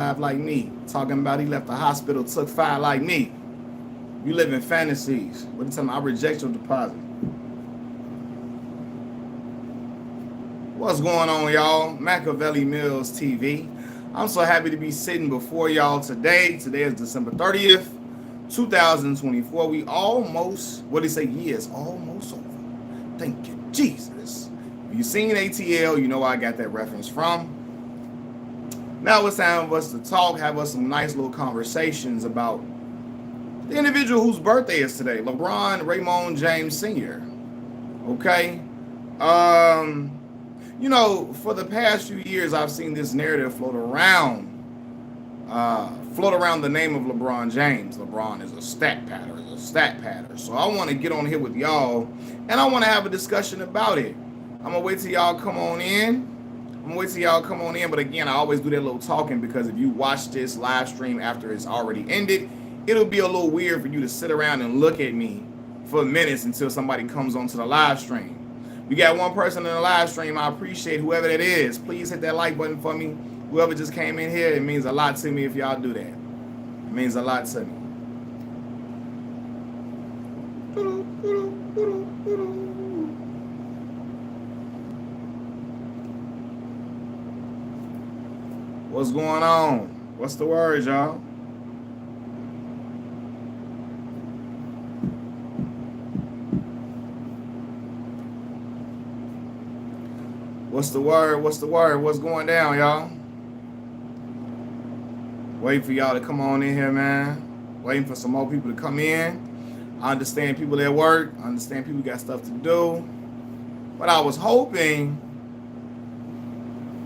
like me. Talking about he left the hospital, took 5 like me. You live in fantasies. What you tell me? I reject your deposit. What's going on, y'all? Machiavelli Mills TV. I'm so happy to be sitting before y'all today. Today is December 30th, 2024. We almost, what do you say? Years almost over. Thank you, Jesus. If you've seen ATL, you know where I got that reference from. Now it's time for us to talk, have us some nice little conversations about the individual whose birthday is today, LeBron Raymond James Sr. Okay? For the past few years, I've seen this narrative float around the name of LeBron James. LeBron is a stat patter. So I want to get on here with y'all, and I want to have a discussion about it. I'm gonna wait till y'all come on in. But again, I always do that little talking because if you watch this live stream after it's already ended, it'll be a little weird for you to sit around and look at me for minutes until somebody comes onto the live stream. We got one person in the live stream. I appreciate whoever that is. Please hit that like button for me. Whoever just came in here, it means a lot to me if y'all do that. It means a lot to me. What's going on? What's the word, y'all? What's the word? What's going down, y'all? Waiting for y'all to come on in here, man. Waiting for some more people to come in. I understand people at work. I understand people got stuff to do. But I was hoping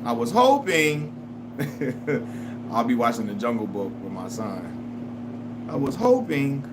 I'll be watching the Jungle Book with my son. I was hoping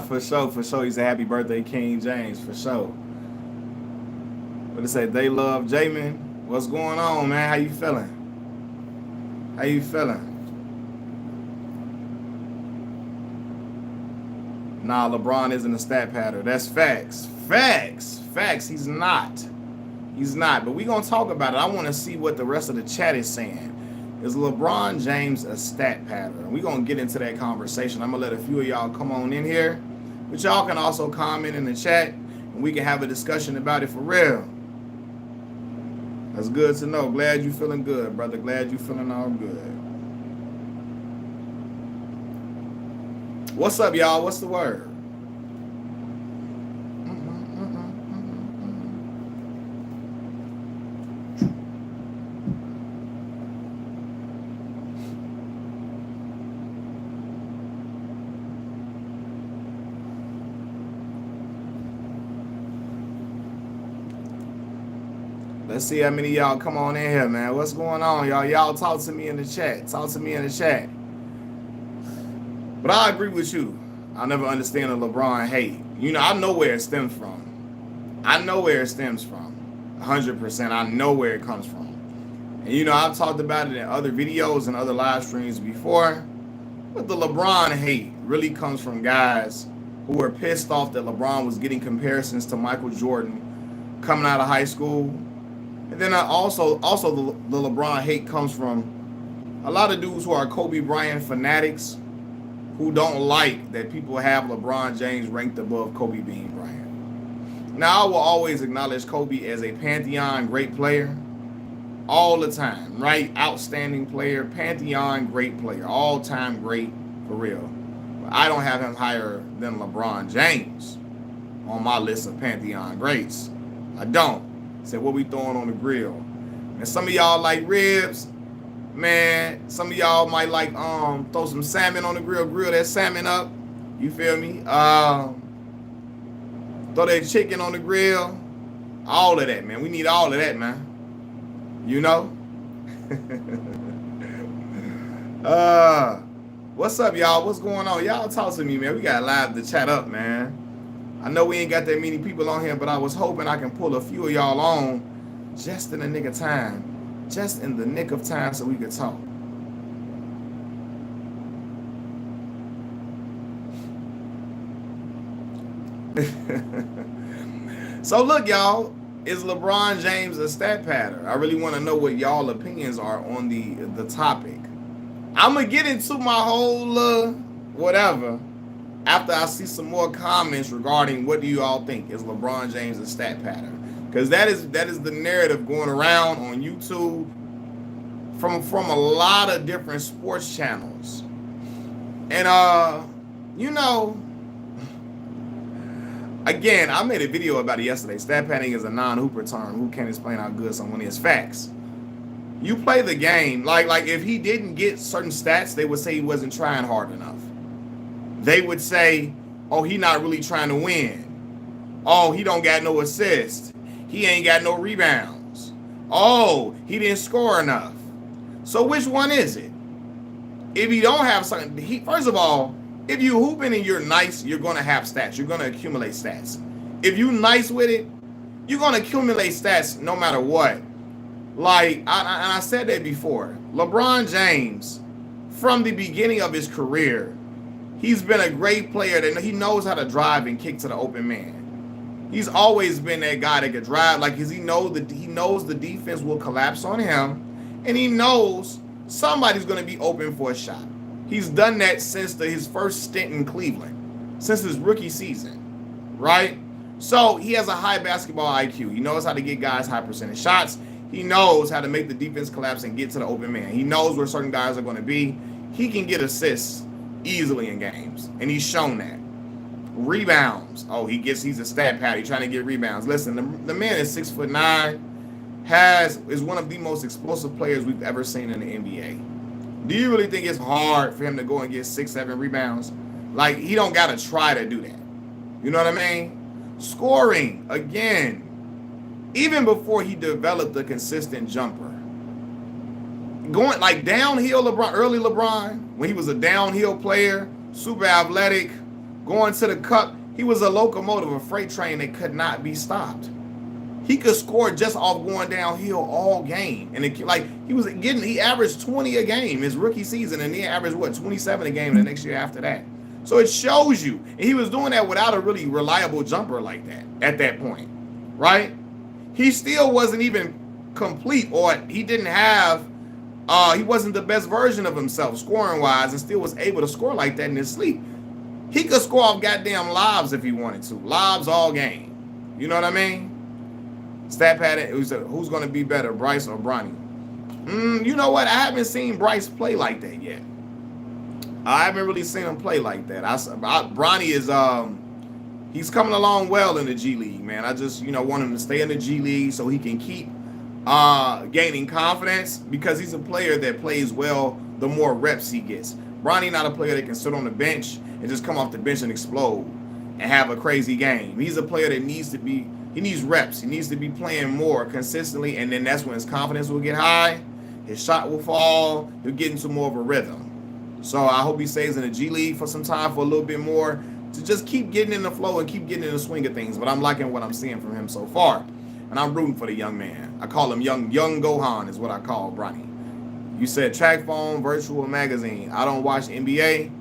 for sure. He's a happy birthday, King James, for sure. What it say? They love Jamin. What's going on, man? How you feeling? Nah, LeBron isn't a stat pattern. That's facts. He's not. But we gonna talk about it. I want to see what the rest of the chat is saying. Is LeBron James a stat pattern? We're going to get into that conversation. I'm going to let a few of y'all come on in here. But y'all can also comment in the chat, and we can have a discussion about it for real. That's good to know. Glad you feeling good, brother. Glad you feeling all good. What's up, y'all? What's the word? Let's see how many of y'all come on in here, man. What's going on, y'all? Y'all talk to me in the chat. But I agree with you. I never understand the LeBron hate. I know where it stems from. 100%. I know where it comes from. And I've talked about it in other videos and other live streams before. But the LeBron hate really comes from guys who were pissed off that LeBron was getting comparisons to Michael Jordan coming out of high school. And then also the LeBron hate comes from a lot of dudes who are Kobe Bryant fanatics who don't like that people have LeBron James ranked above Kobe Bean Bryant. Now, I will always acknowledge Kobe as a Pantheon great player all the time, right? Outstanding player, Pantheon great player, all-time great for real. But I don't have him higher than LeBron James on my list of Pantheon greats. I don't. Say, what we throwing on the grill? And some of y'all like ribs, man. Some of y'all might like throw some salmon on the grill that salmon up. You feel me? Throw that chicken on the grill. All of that, man. We need all of that, man. Uh, what's up, y'all? What's going on? Y'all talk to me, man. We got live to chat up, man. I know we ain't got that many people on here, but I was hoping I can pull a few of y'all on just in the nick of time. Just in the nick of time so we could talk. So look, y'all, is LeBron James a stat pattern? I really want to know what y'all opinions are on the topic. I'm gonna get into my whole whatever after I see some more comments regarding what do you all think, is LeBron James a stat pattern? Because that is the narrative going around on YouTube from a lot of different sports channels. And you know, again, I made a video about it yesterday. Stat padding is a non-hooper term. Who can't explain how good someone is? Facts. You play the game. Like if he didn't get certain stats, they would say he wasn't trying hard enough. They would say, oh, he not really trying to win. Oh, he don't got no assists. He ain't got no rebounds. Oh, he didn't score enough. So which one is it? If you don't have something, first of all, if you hooping and you're nice, you're going to have stats. You're going to accumulate stats. If you nice with it, you're going to accumulate stats no matter what. Like, I said that before. LeBron James, from the beginning of his career, he's been a great player that he knows how to drive and kick to the open man. He's always been that guy that could drive, like, because he knows the defense will collapse on him, and he knows somebody's going to be open for a shot. He's done that since his first stint in Cleveland, since his rookie season, right? So he has a high basketball IQ. He knows how to get guys high percentage shots. He knows how to make the defense collapse and get to the open man. He knows where certain guys are going to be. He can get assists easily in games, and he's shown that. Rebounds. Oh, he's a stat pad. He's trying to get rebounds. Listen, the man is 6'9", is one of the most explosive players we've ever seen in the NBA. Do you really think it's hard for him to go and get 6-7 rebounds? Like, he don't got to try to do that. You know what I mean? Scoring, again, even before he developed the consistent jumper. Going like downhill LeBron, early LeBron, when he was a downhill player, super athletic, going to the cup, he was a locomotive, a freight train that could not be stopped. He could score just off going downhill all game. And he averaged 20 a game his rookie season, and he averaged 27 a game the next year after that. So it shows you. And he was doing that without a really reliable jumper like that at that point, right? He still wasn't even complete, or he didn't have, he wasn't the best version of himself scoring-wise, and still was able to score like that in his sleep. He could score off goddamn lobs if he wanted to. Lobs all game. You know what I mean? Stat pattern, who's going to be better, Bryce or Bronny? You know what? I haven't seen Bryce play like that yet. I haven't really seen him play like that. Bronny is, he's coming along well in the G League, man. I just, want him to stay in the G League so he can keep gaining confidence, because he's a player that plays well the more reps he gets. Bronny not a player that can sit on the bench and just come off the bench and explode and have a crazy game. He's a player that needs reps. He needs to be playing more consistently, and then that's when his confidence will get high, his shot will fall, he'll get into more of a rhythm. So I hope he stays in the G League for some time, for a little bit more, to just keep getting in the flow and keep getting in the swing of things. But I'm liking what I'm seeing from him so far, and I'm rooting for the young man. I call him young Gohan is what I call Bronny. You said track phone, virtual magazine. I don't watch NBA.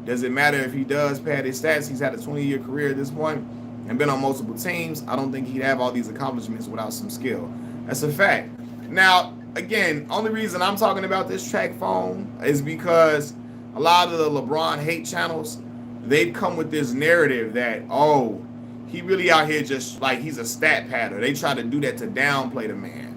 Does it matter if he does pad his stats? He's had a 20-year career at this point and been on multiple teams. I don't think he'd have all these accomplishments without some skill. That's a fact. Now, again, only reason I'm talking about this track phone is because a lot of the LeBron hate channels, they've come with this narrative that, oh, he really out here just like he's a stat padder. They try to do that to downplay the man.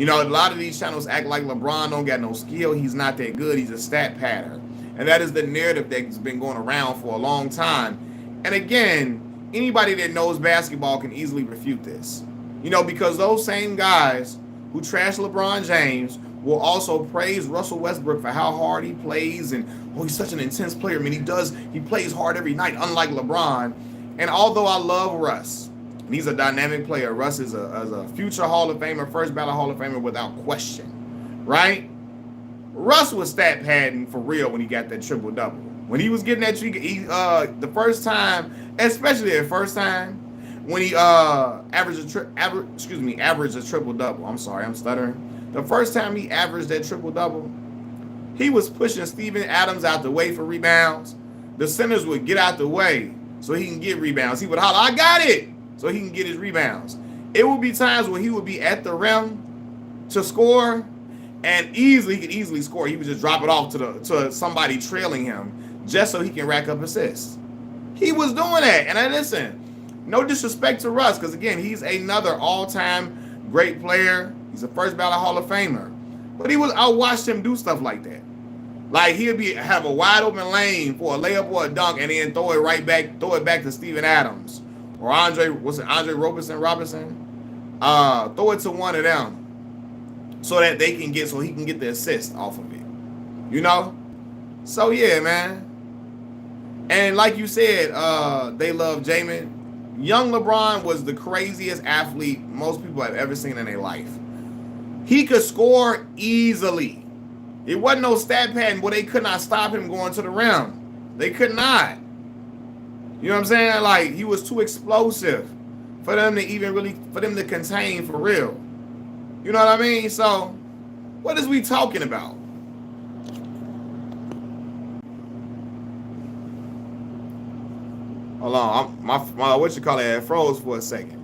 A lot of these channels act like LeBron don't got no skill. He's not that good. He's a stat padder. And that is the narrative that's been going around for a long time. And again, anybody that knows basketball can easily refute this. Because those same guys who trash LeBron James will also praise Russell Westbrook for how hard he plays, and he's such an intense player. I mean, he plays hard every night, unlike LeBron. And although I love Russ, and he's a dynamic player, Russ is a future Hall of Famer, first ballot Hall of Famer without question, right? Russ was stat padding for real when he got that triple double. When he was getting that, the first time, especially the first time, when he averaged a triple double. I'm sorry, I'm stuttering. The first time he averaged that triple double, he was pushing Steven Adams out the way for rebounds. The centers would get out the way so he can get rebounds. He would holler, "I got it," so he can get his rebounds. It would be times where he would be at the rim to score, and he could easily score. He would just drop it off to somebody trailing him just so he can rack up assists. He was doing that. And listen, no disrespect to Russ, because again, he's another all-time great player. He's a first ballot Hall of Famer. But I watched him do stuff like that. Like have a wide open lane for a layup or a dunk, and then throw it back to Steven Adams or Andre Robinson. Throw it to one of them so that he can get the assist off of it. You know? So yeah, man. And like you said, they love Jamin. Young LeBron was the craziest athlete most people have ever seen in their life. He could score easily. It wasn't no stat pattern, but they could not stop him going to the rim. They could not. You know what I'm saying? Like, he was too explosive for them to contain for real. You know what I mean? So, what is we talking about? Hold on, my it froze for a second.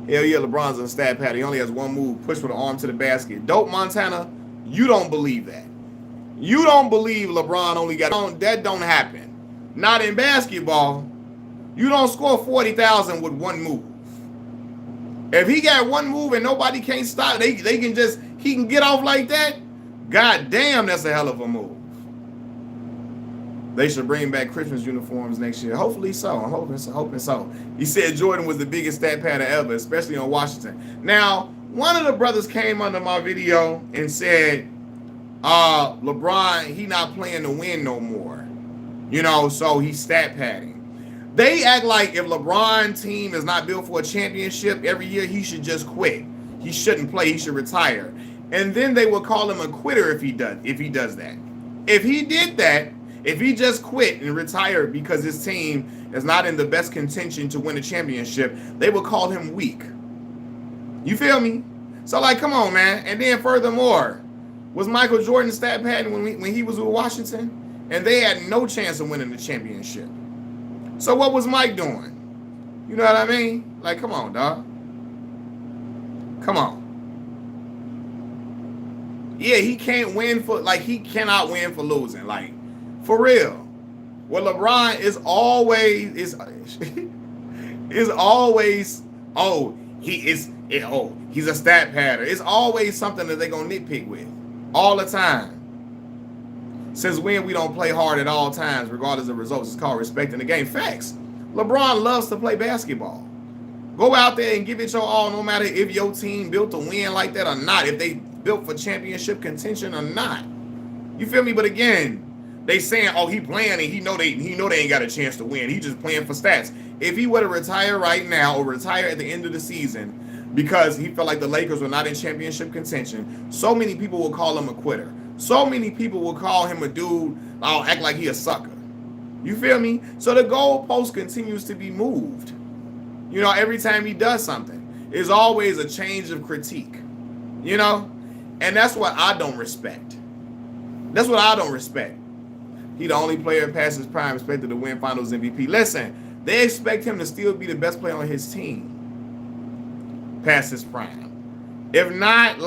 Hell yeah, LeBron's a stat pad. He only has one move, push with the arm to the basket. Dope Montana, you don't believe that. You don't believe LeBron only got that don't happen. Not in basketball. You don't score 40,000 with one move. If he got one move and nobody can't stop, he can get off like that. God damn, that's a hell of a move. They should bring back Christmas uniforms next year. Hopefully so. I'm hoping so. He said Jordan was the biggest stat pattern ever, especially on Washington. Now, one of the brothers came under my video and said, LeBron, he not playing to win no more. You know, so he's stat padding. They act like if LeBron's team is not built for a championship every year, he should just quit. He shouldn't play. He should retire. And then they will call him a quitter if he does that. If he did that, if he just quit and retired because his team is not in the best contention to win a championship, they would call him weak. You feel me? So, like, come on, man. And then furthermore, was Michael Jordan stat pattern when he was with Washington? And they had no chance of winning the championship. So what was Mike doing? You know what I mean? Like, come on, dog. Come on. Yeah, he cannot win for losing. Like, for real. Well, LeBron is always he's a stat pattern. It's always something that they're gonna nitpick with. All the time. Since when we don't play hard at all times, regardless of results, it's called respecting the game. Facts. LeBron loves to play basketball. Go out there and give it your all, no matter if your team built to win like that or not, if they built for championship contention or not. You feel me? But again, they saying, oh, he playing and he know they ain't got a chance to win. He just playing for stats. If he were to retire right now or retire at the end of the season because he felt like the Lakers were not in championship contention, so many people will call him a quitter. So many people will call him a dude, I'll act like he a sucker. You feel me? So the goalpost continues to be moved. You know, every time he does something, there's always a change of critique. You know? And that's what I don't respect. That's what I don't respect. He the only player past his prime expected to win Finals MVP. Listen, they expect him to still be the best player on his team past his prime. If not,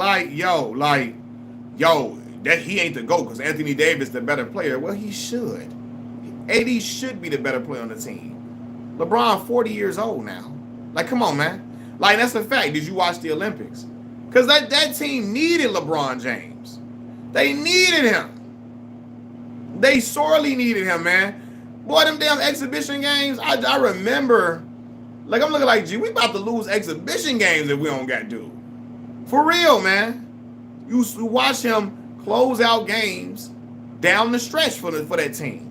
that he ain't the GOAT because Anthony Davis the better player. Well, he should. AD should be the better player on the team. LeBron 40 years old now. Like, come on, man. Like, that's a fact. Did you watch the Olympics? Because that team needed LeBron James. They needed him. They sorely needed him, man. Boy, them damn exhibition games, I remember, like, I'm looking like, gee, we about to lose exhibition games if we don't got dude. For real, man. You watch him close out games down the stretch for that team.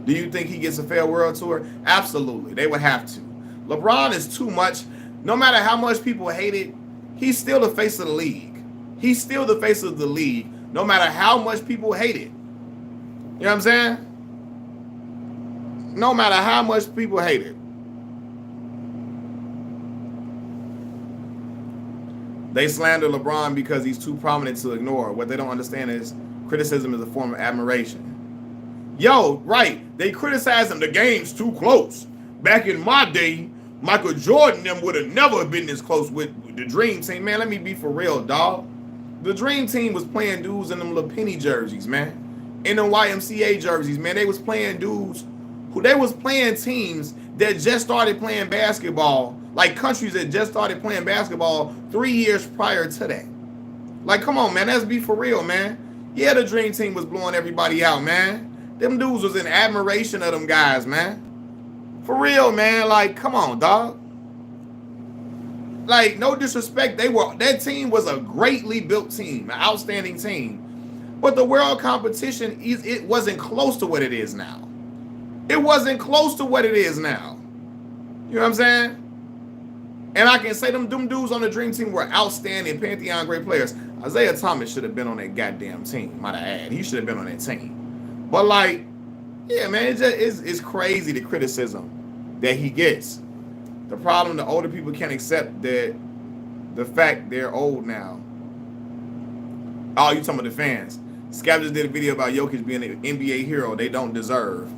Do you think he gets a fair world tour? Absolutely. They would have to. LeBron is too much. No matter how much people hate it, he's still the face of the league. He's still the face of the league no matter how much people hate it. You know what I'm saying? No matter how much people hate it. They slander LeBron because he's too prominent to ignore. What they don't understand is criticism is a form of admiration. Yo, right. They criticize him. The game's too close. Back in my day, Michael Jordan them would have never been this close with the Dream Team. Man, let me be for real, dog. The Dream Team was playing dudes in them little penny jerseys, man. In the YMCA jerseys, man. They was playing dudes who they was playing teams that just started playing basketball, like countries that just started playing basketball 3 years prior to that. Like, come on, man. Let's be for real, man. Yeah, the Dream Team was blowing everybody out, man. Them dudes was in admiration of them guys, man. For real, man. Like, come on, dog. Like, no disrespect. That team was a greatly built team, an outstanding team. But the world competition, it wasn't close to what it is now. It wasn't close to what it is now. You know what I'm saying? And I can say them dudes on the Dream Team were outstanding, Pantheon great players. Isaiah Thomas should have been on that goddamn team, might I add. He should have been on that team. But, like, yeah, man, it's crazy the criticism that he gets. The problem, the older people can't accept that the fact they're old now. Oh, you talking about the fans. Scap just did a video about Jokic being an NBA hero they don't deserve.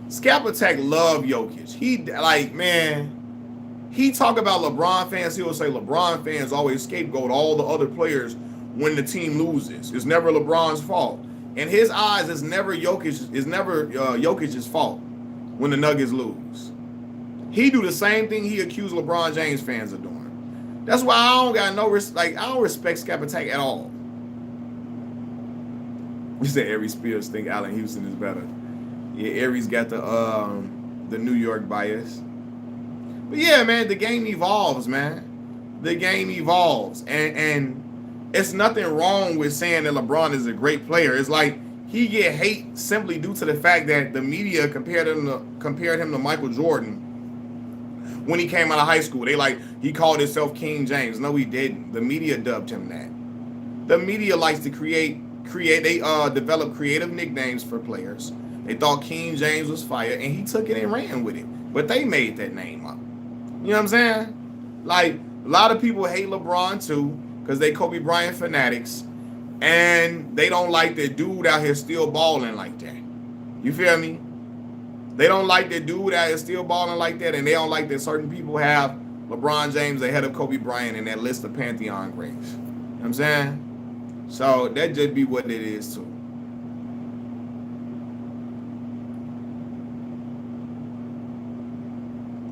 Scap Attack love Jokic. He, like, man, he talk about LeBron fans. He'll say LeBron fans always scapegoat all the other players when the team loses. It's never LeBron's fault. In his eyes, it's never Jokic's fault when the Nuggets lose. He do the same thing he accused LeBron James fans of doing. That's why I don't got no I don't respect Scap Attack at all. We said Aries Spears think Allen Houston is better. Yeah, Aries got the New York bias. But yeah, man, the game evolves, man. The game evolves, and it's nothing wrong with saying that LeBron is a great player. It's like he get hate simply due to the fact that the media compared him to Michael Jordan when he came out of high school. They like, he called himself King James. No, he didn't. The media dubbed him that. The media likes to create. They develop creative nicknames for players. They thought King James was fire, and he took it and ran with it. But they made that name up. You know what I'm saying? Like, a lot of people hate LeBron too, because they Kobe Bryant fanatics, and they don't like that dude out here still balling like that. You feel me? They don't like that dude out here still balling like that, and they don't like that certain people have LeBron James ahead of Kobe Bryant in that list of Pantheon greats. You know what I'm saying? So that just be what it is too.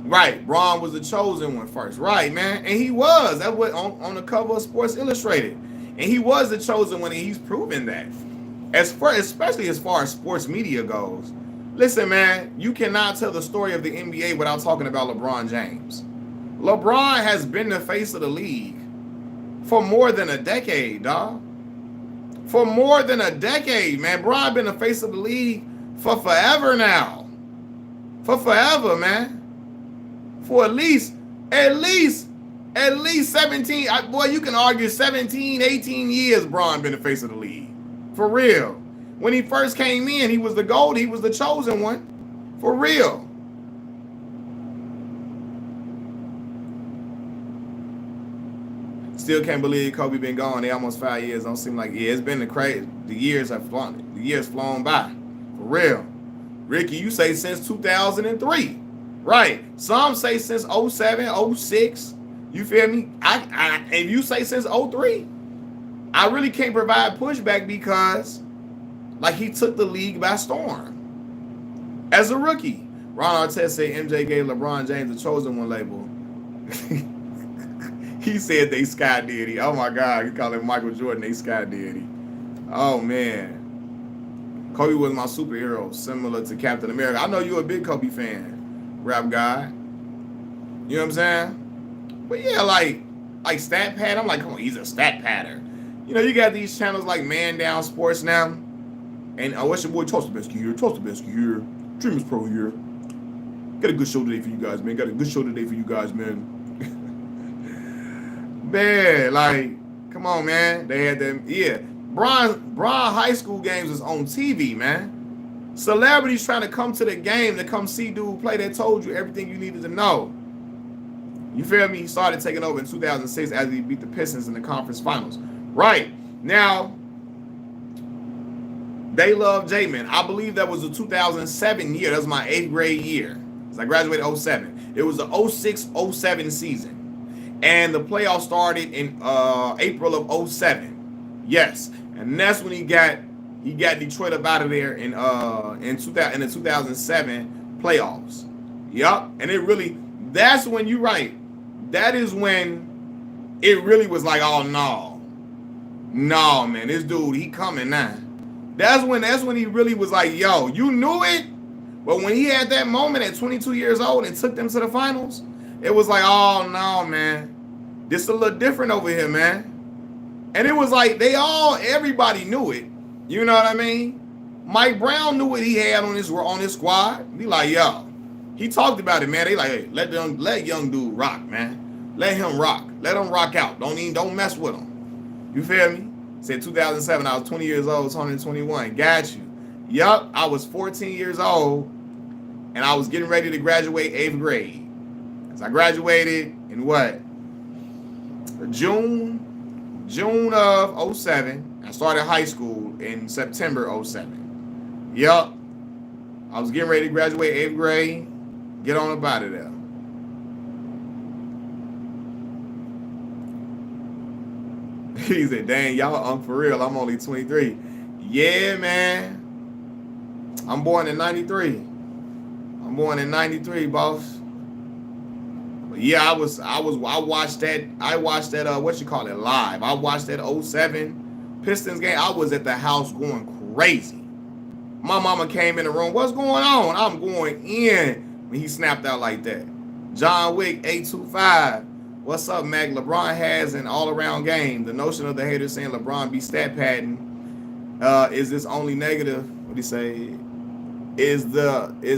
Right, Bron was the chosen one first. Right, man, and he was. That was on the cover of Sports Illustrated, and he was the chosen one, and he's proven that. Especially as far as sports media goes. Listen, man, you cannot tell the story of the NBA without talking about LeBron James. LeBron has been the face of the league for more than a decade, dog. For more than a decade, man. Bron been the face of the league for forever now. For forever, man. For at least 17, boy, you can argue 17, 18 years Bron been the face of the league. For real. When he first came in, he was the GOAT. He was the chosen one. For real. Still can't believe Kobe been gone. They almost 5 years. Don't seem like, yeah, it's been the crazy. The years have flown. The years flown by. For real. Ricky, you say since 2003. Right. Some say since 07, 06. You feel me? If you say since 03, I really can't provide pushback because, like, he took the league by storm as a rookie. Ron Artest said MJ gave LeBron James the chosen one label. He said they sky deity. Oh my God, he called him Michael Jordan. They sky deity. Oh man, Kobe was my superhero, similar to Captain America. I know you're a big Kobe fan, rap guy. You know what I'm saying? But yeah, like stat pad. I'm like, come on, he's a stat padder. You know, you got these channels like Man Down Sports now, and what's your boy Toast the Best here? Toast the Best here. Dreamers Pro here. Got a good show today for you guys, man. Man, like, come on, man. They had them, yeah. Bron high school games was on TV, man. Celebrities trying to come to the game to come see dude play. That told you everything you needed to know. You feel me? He started taking over in 2006 as he beat the Pistons in the conference finals. Right. Now, they love J-Man. I believe that was the 2007 year. That was my 8th grade year. I graduated 07. It was the 06-07 season. And the playoffs started in April of 07. Yes. And that's when he got Detroit up out of there in the 2007 playoffs. Yup. And it really, that's when you're right. That is when it really was like, oh no. No, man, this dude, he coming now. That's when he really was like, yo, you knew it. But when he had that moment at 22 years old and took them to the finals, it was like, oh no, man. This is a little different over here, man. And it was like everybody knew it. You know what I mean? Mike Brown knew what he had on his squad. He like, yo. He talked about it, man. They like, hey, let young dude rock, man. Let him rock. Let him rock out. Don't mess with him. You feel me? Said 2007, I was 20 years old, 121. Got you. Yup, I was 14 years old, and I was getting ready to graduate 8th grade. So I graduated in what? June of 07. I started high school in September 07. Yup. I was getting ready to graduate 8th grade. Get on up out of there. He said, dang, y'all for real. I'm only 23. Yeah, man. I'm born in 93. I'm born in 93, boss. But yeah, I watched that, what you call it, live. I watched that 07 Pistons game. I was at the house going crazy. My mama came in the room. What's going on? I'm going in when he snapped out like that. John Wick 825. What's up, Mac? LeBron has an all-around game. The notion of the haters saying LeBron be stat padding. Is this only negative? What do you say? Is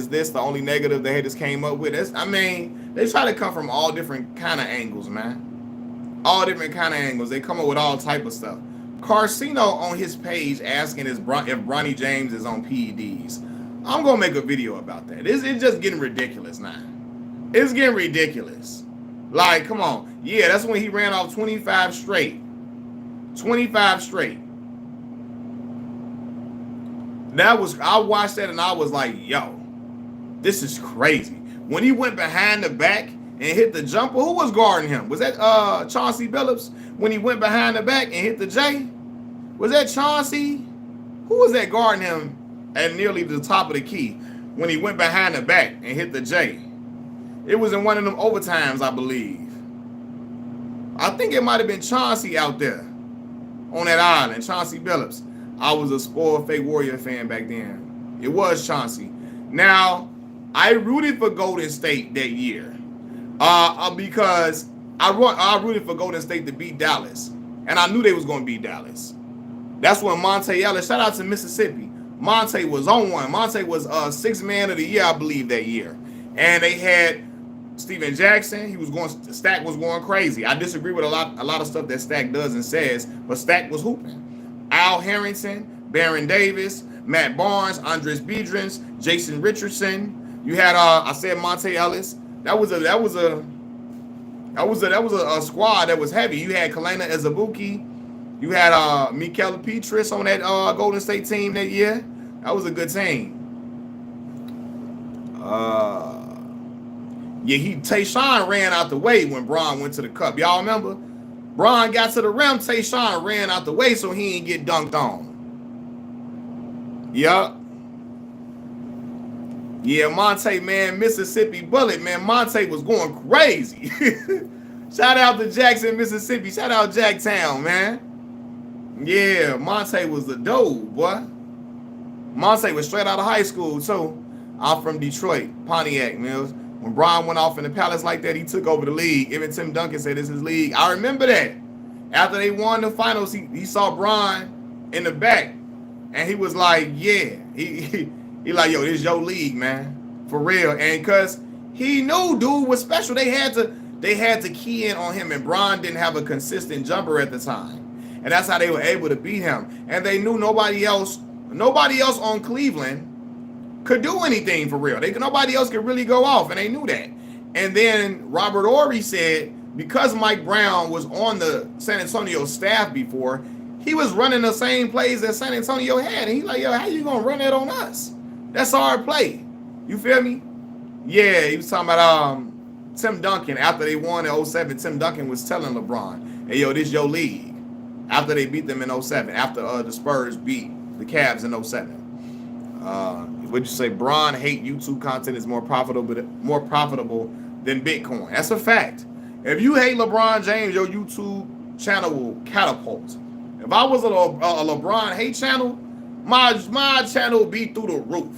this the only negative the haters came up with? I mean, they try to come from all different kind of angles, man. All different kind of angles. They come up with all type of stuff. Carcino on his page asking if Bronny James is on PEDs. I'm gonna make a video about that. It's just getting ridiculous now. It's getting ridiculous. Like, come on. Yeah, that's when he ran off 25 straight. 25 straight. I watched that and I was like, yo, this is crazy. When he went behind the back and hit the jumper, who was guarding him? Was that Chauncey Billups? When he went behind the back and hit the J? Was that Chauncey? Who was that guarding him at nearly the top of the key when he went behind the back and hit the J? It was in one of them overtimes, I believe. I think it might have been Chauncey out there on that island, Chauncey Billups. I was a spoiled fake Warrior fan back then. It was Chauncey. Now, I rooted for Golden State that year because I rooted for Golden State to beat Dallas. And I knew they was going to beat Dallas. That's when Monte Ellis, shout out to Mississippi. Monte was on one. Monte was 6th man of the year, I believe, that year. And they had Steven Jackson. Stack was going crazy. I disagree with a lot of stuff that Stack does and says, but Stack was hooping. Al Harrington, Baron Davis, Matt Barnes, Andres Biedrins, Jason Richardson. You had I said Monte Ellis. That was a squad that was heavy. You had Kalena Ezebuki. You had Mikel Petris on that Golden State team that year. That was a good team. Tayshaun ran out the way when Bron went to the cup. Y'all remember? Bron got to the rim. Tayshaun ran out the way so he didn't get dunked on. Yup. Yeah, Monte, man, Mississippi Bullet, man. Monte was going crazy. Shout out to Jackson, Mississippi. Shout out Jacktown, man. Yeah, Monte was the dope, boy. Monte was straight out of high school, too. I'm from Detroit, Pontiac, Mills. When Bron went off in the Palace like that, he took over the league. Even Tim Duncan said this is his league. I remember that. After they won the finals, he saw Bron in the back. And he was like, yeah. He like, yo, this is your league, man. For real. And because he knew dude was special, they had to key in on him. And Bron didn't have a consistent jumper at the time. And that's how they were able to beat him. And they knew nobody else on Cleveland could do anything for real. Nobody else could really go off, and they knew that. And then Robert Horry said, because Mike Brown was on the San Antonio staff before, he was running the same plays that San Antonio had. And he's like, yo, how you going to run that on us? That's our play. You feel me? Yeah, he was talking about Tim Duncan. After they won in 07, Tim Duncan was telling LeBron, hey, yo, this your league. After they beat them in 07, after the Spurs beat the Cavs in 07. Would you say Bron hate YouTube content is more profitable than Bitcoin? That's a fact. If you hate LeBron James, your YouTube channel will catapult. If I was a LeBron hate channel, my channel would be through the roof.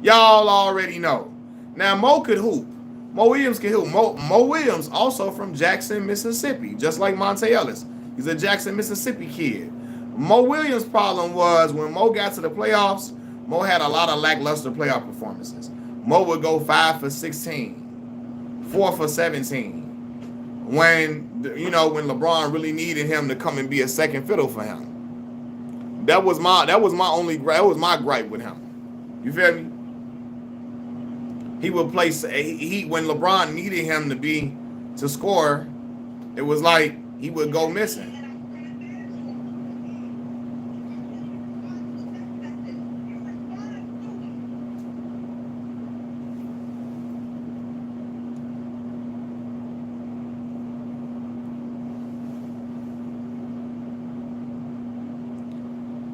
Y'all already know. Now Mo could hoop. Mo Williams can hoop. Mo Williams also from Jackson, Mississippi, just like Monte Ellis. He's a Jackson, Mississippi kid. Mo Williams' problem was when Mo got to the playoffs, Mo had a lot of lackluster playoff performances. Mo would go 5 for 16, 4 for 17. When LeBron really needed him to come and be a second fiddle for him. That was my gripe with him. You feel me? He would play when LeBron needed him to score, it was like he would go missing.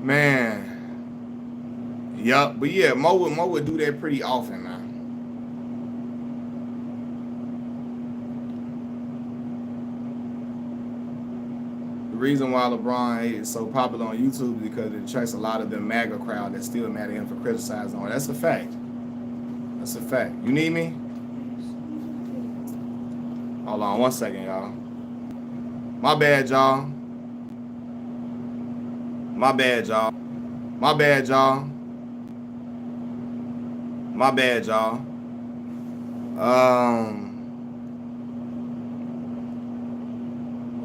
Man. Yup. But yeah, Mo would do that pretty often now. The reason why LeBron is so popular on YouTube is because it attracts a lot of the MAGA crowd that's still mad at him for criticizing him. That's a fact. That's a fact. You need me? Hold on 1 second, y'all. My bad, y'all. My bad, y'all. My bad, y'all. My bad, y'all.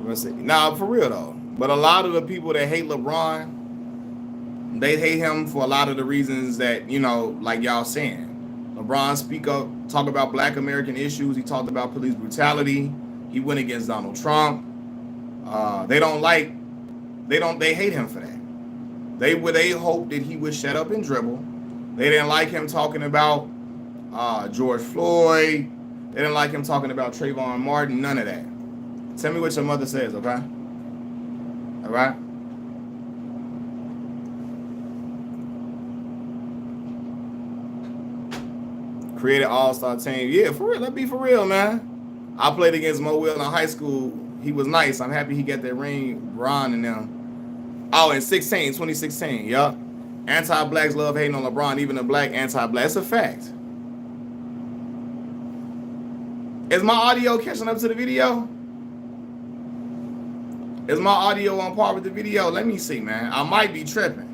Let's see. Nah, for real though. But a lot of the people that hate LeBron, they hate him for a lot of the reasons that, like y'all saying. LeBron speak up, talk about Black American issues. He talked about police brutality. He went against Donald Trump. They hate him for that. They hoped that he would shut up and dribble. They didn't like him talking about George Floyd. They didn't like him talking about Trayvon Martin. None of that. Tell me what your mother says, okay? All right? Created all-star team. Yeah, for real. Let's be for real, man. I played against Mo Will in high school. He was nice. I'm happy he got that ring, Bron and them. Oh, in 2016, yup. Anti-blacks love hating on LeBron, even the black anti-black. It's a fact. Is my audio catching up to the video? Is my audio on par with the video? Let me see, man. I might be tripping.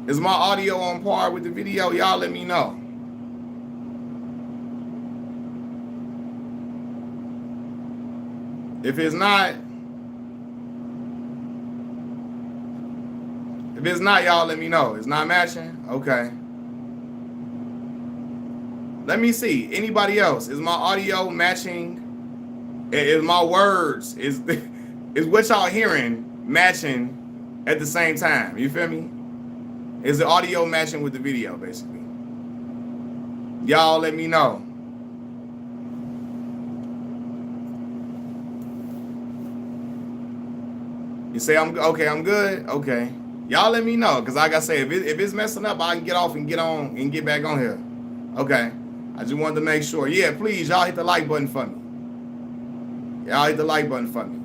Is my audio on par with the video? Y'all let me know. If it's not, y'all let me know. It's not matching? Okay. Let me see. Anybody else? Is my audio matching? Is my words, is what y'all hearing matching at the same time? You feel me? Is the audio matching with the video, basically? Y'all let me know. You say I'm good? Okay. Y'all let me know, because like I say, if it's messing up, I can get off and get on and get back on here. Okay. I just wanted to make sure. Yeah, please, y'all hit the like button for me. Y'all hit the like button for me.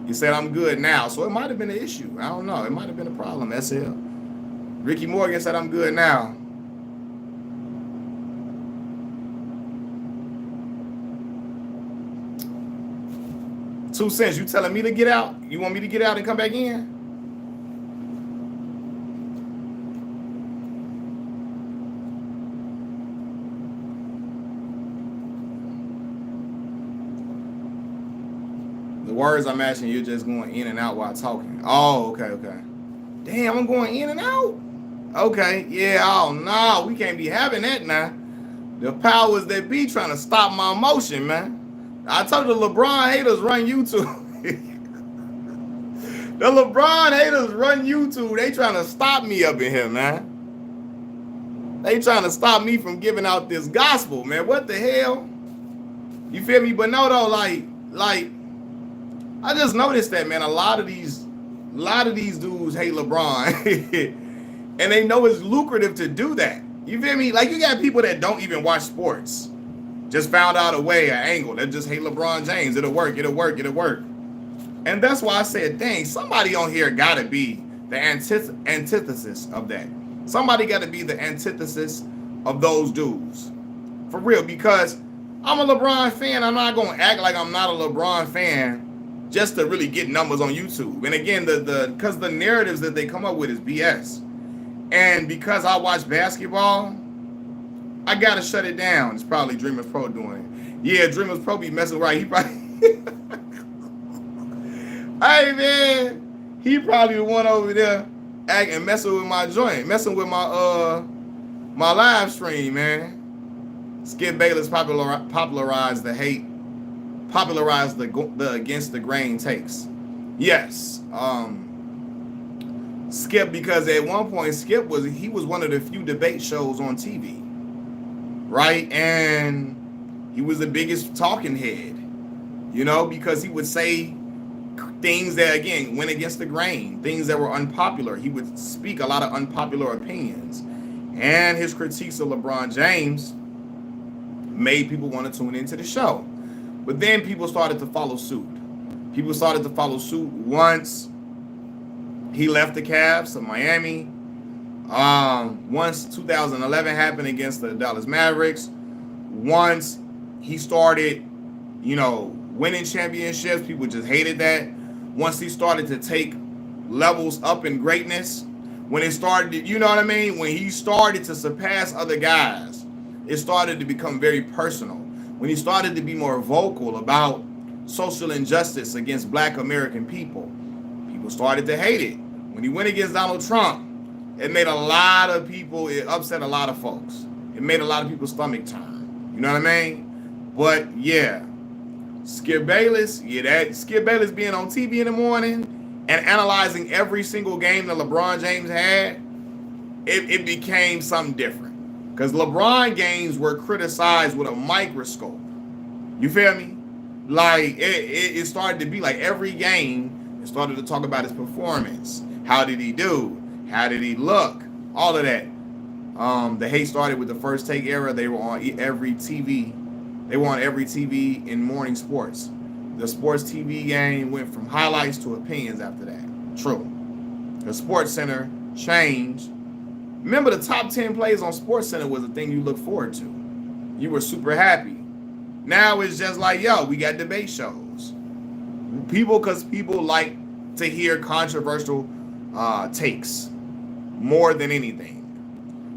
You said I'm good now, so it might have been an issue. I don't know. It might have been a problem. That's it. Ricky Morgan said I'm good now. $2 cents. You telling me to get out? You want me to get out and come back in? The words I'm asking, you're just going in and out while talking. Oh, okay. Damn, I'm going in and out? Okay, yeah, oh no, we can't be having that now. The powers that be trying to stop my motion, man. I told you the LeBron haters run YouTube. The LeBron haters run YouTube. They trying to stop me up in here, man. They trying to stop me from giving out this gospel, man. What the hell? You feel me? But no, though, like, I just noticed that, man. A lot of these dudes hate LeBron, and they know it's lucrative to do that. You feel me? Like, you got people that don't even watch sports, just found out a way, an angle. They just hate LeBron James. It'll work. And that's why I said, dang, somebody on here got to be the antithesis of that. Somebody got to be the antithesis of those dudes. For real, because I'm a LeBron fan. I'm not going to act like I'm not a LeBron fan just to really get numbers on YouTube. And again, because the narratives that they come up with is BS. And because I watch basketball, I got to shut it down. It's probably Dreamers Pro doing it. Yeah, Dreamers Pro be messing right. He probably... Hey, man, he probably the one over there acting, messing with my joint, messing with my my live stream, man. Skip Bayless popularized the hate, popularized the against the grain takes. Yes, Skip, because at one point Skip was one of the few debate shows on TV, right? And he was the biggest talking head, you know, because he would say things that, again, went against the grain, things that were unpopular. He would speak a lot of unpopular opinions. And his critiques of LeBron James made people want to tune into the show. But then people started to follow suit. People started to follow suit once he left the Cavs to Miami. Once 2011 happened against the Dallas Mavericks. Once he started, winning championships, people just hated that. Once he started to take levels up in greatness, when it started, you know what I mean? When he started to surpass other guys, it started to become very personal. When he started to be more vocal about social injustice against Black American people, people started to hate it. When he went against Donald Trump, it made a lot of people, it upset a lot of folks. It made a lot of people's stomach turn. You know what I mean? But yeah, Skip Bayless being on TV in the morning and analyzing every single game that LeBron James had, it became something different. Because LeBron games were criticized with a microscope. You feel me? Like, it started to be like every game, it started to talk about his performance. How did he do? How did he look? All of that. The hate started with the First Take era. They were on every TV. They were on every TV in morning sports. The sports TV game went from highlights to opinions after that. True. The Sports Center changed. Remember, the top 10 plays on Sports Center was a thing you look forward to. You were super happy. Now it's just like, yo, we got debate shows. Because people like to hear controversial takes more than anything.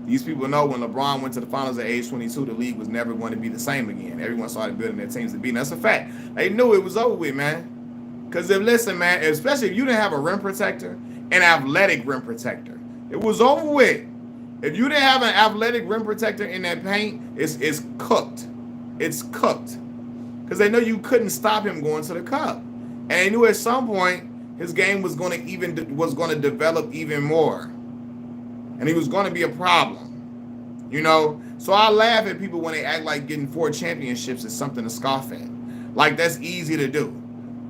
These people know when LeBron went to the finals at age 22, the league was never going to be the same again. Everyone started building their teams to beat. And that's a fact. They knew it was over with, man. Because listen, man, especially if you didn't have a rim protector, an athletic rim protector, it was over with. If you didn't have an athletic rim protector in that paint, it's cooked. It's cooked. Because they know you couldn't stop him going to the cup. And they knew at some point his game was going to develop even more. And he was going to be a problem, So I laugh at people when they act like getting 4 championships is something to scoff at. Like, that's easy to do.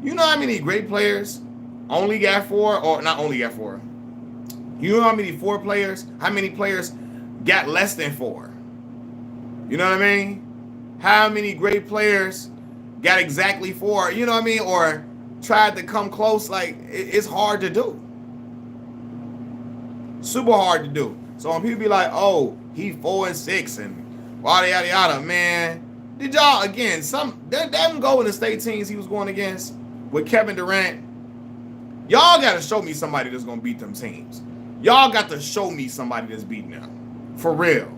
You know how many great players only got 4, or not only got 4? You know how many players got less than 4? You know what I mean? How many great players got exactly 4? You know what I mean? Or tried to come close. Like, it's hard to do. Super hard to do. So when people be like, oh, he 4-6 and yada yada yada, man. Did y'all, again, them Golden State teams he was going against with Kevin Durant, y'all gotta show me somebody that's gonna beat them teams. Y'all got to show me somebody that's beating them. For real.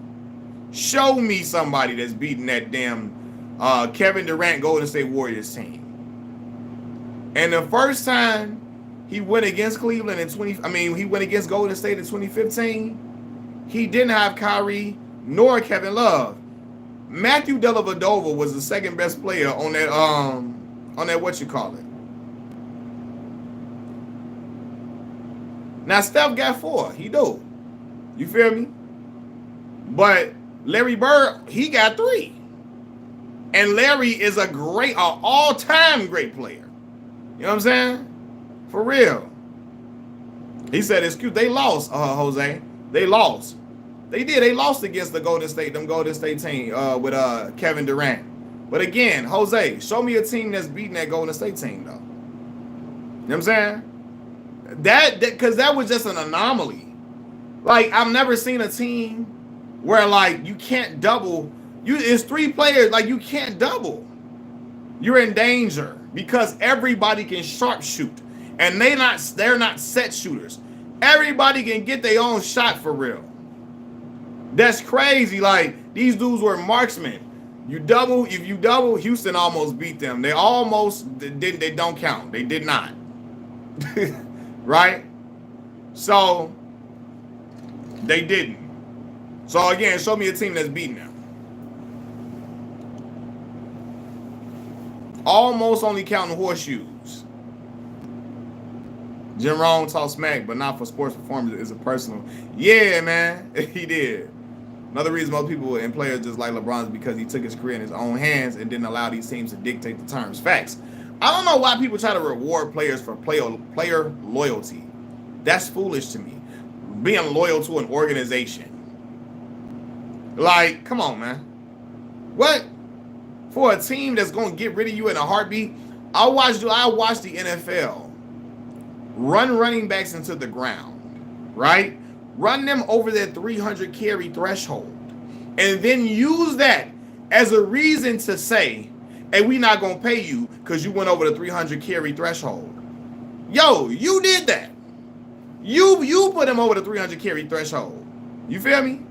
Show me somebody that's beating that damn Kevin Durant Golden State Warriors team. And the first time he went against Cleveland he went against Golden State in 2015, he didn't have Kyrie nor Kevin Love. Matthew Dellavedova was the second best player on that what you call it. Now Steph got 4. He do. You feel me? But Larry Bird, he got 3. And Larry is an all-time great player. You know what I'm saying? For real. He said, excuse, they lost, Jose. They lost. They did. They lost against them Golden State team with Kevin Durant. But again, Jose, show me a team that's beating that Golden State team, though. You know what I'm saying? Because that was just an anomaly. Like, I've never seen a team where, like, you can't double. It's 3 players. Like, you can't double. You're in danger because everybody can sharpshoot. And they're not set shooters. Everybody can get their own shot for real. That's crazy. Like, these dudes were marksmen. If you double, Houston almost beat them. They don't count. They did not. Right? So, they didn't. So, again, show me a team that's beating them. Almost only counting horseshoes. Jim Rohn talks smack, but not for sports performance. It's a personal. Yeah, man. He did. Another reason most people and players just like LeBron is because he took his career in his own hands and didn't allow these teams to dictate the terms. Facts. I don't know why people try to reward players for player loyalty. That's foolish to me. Being loyal to an organization. Like, come on, man. What? For a team that's going to get rid of you in a heartbeat? I watch the NFL run running backs into the ground, right? Run them over their 300 carry threshold, and then use that as a reason to say, hey, we're not going to pay you because you went over the 300 carry threshold. Yo, you did that. You put him over the 300 carry threshold. You feel me?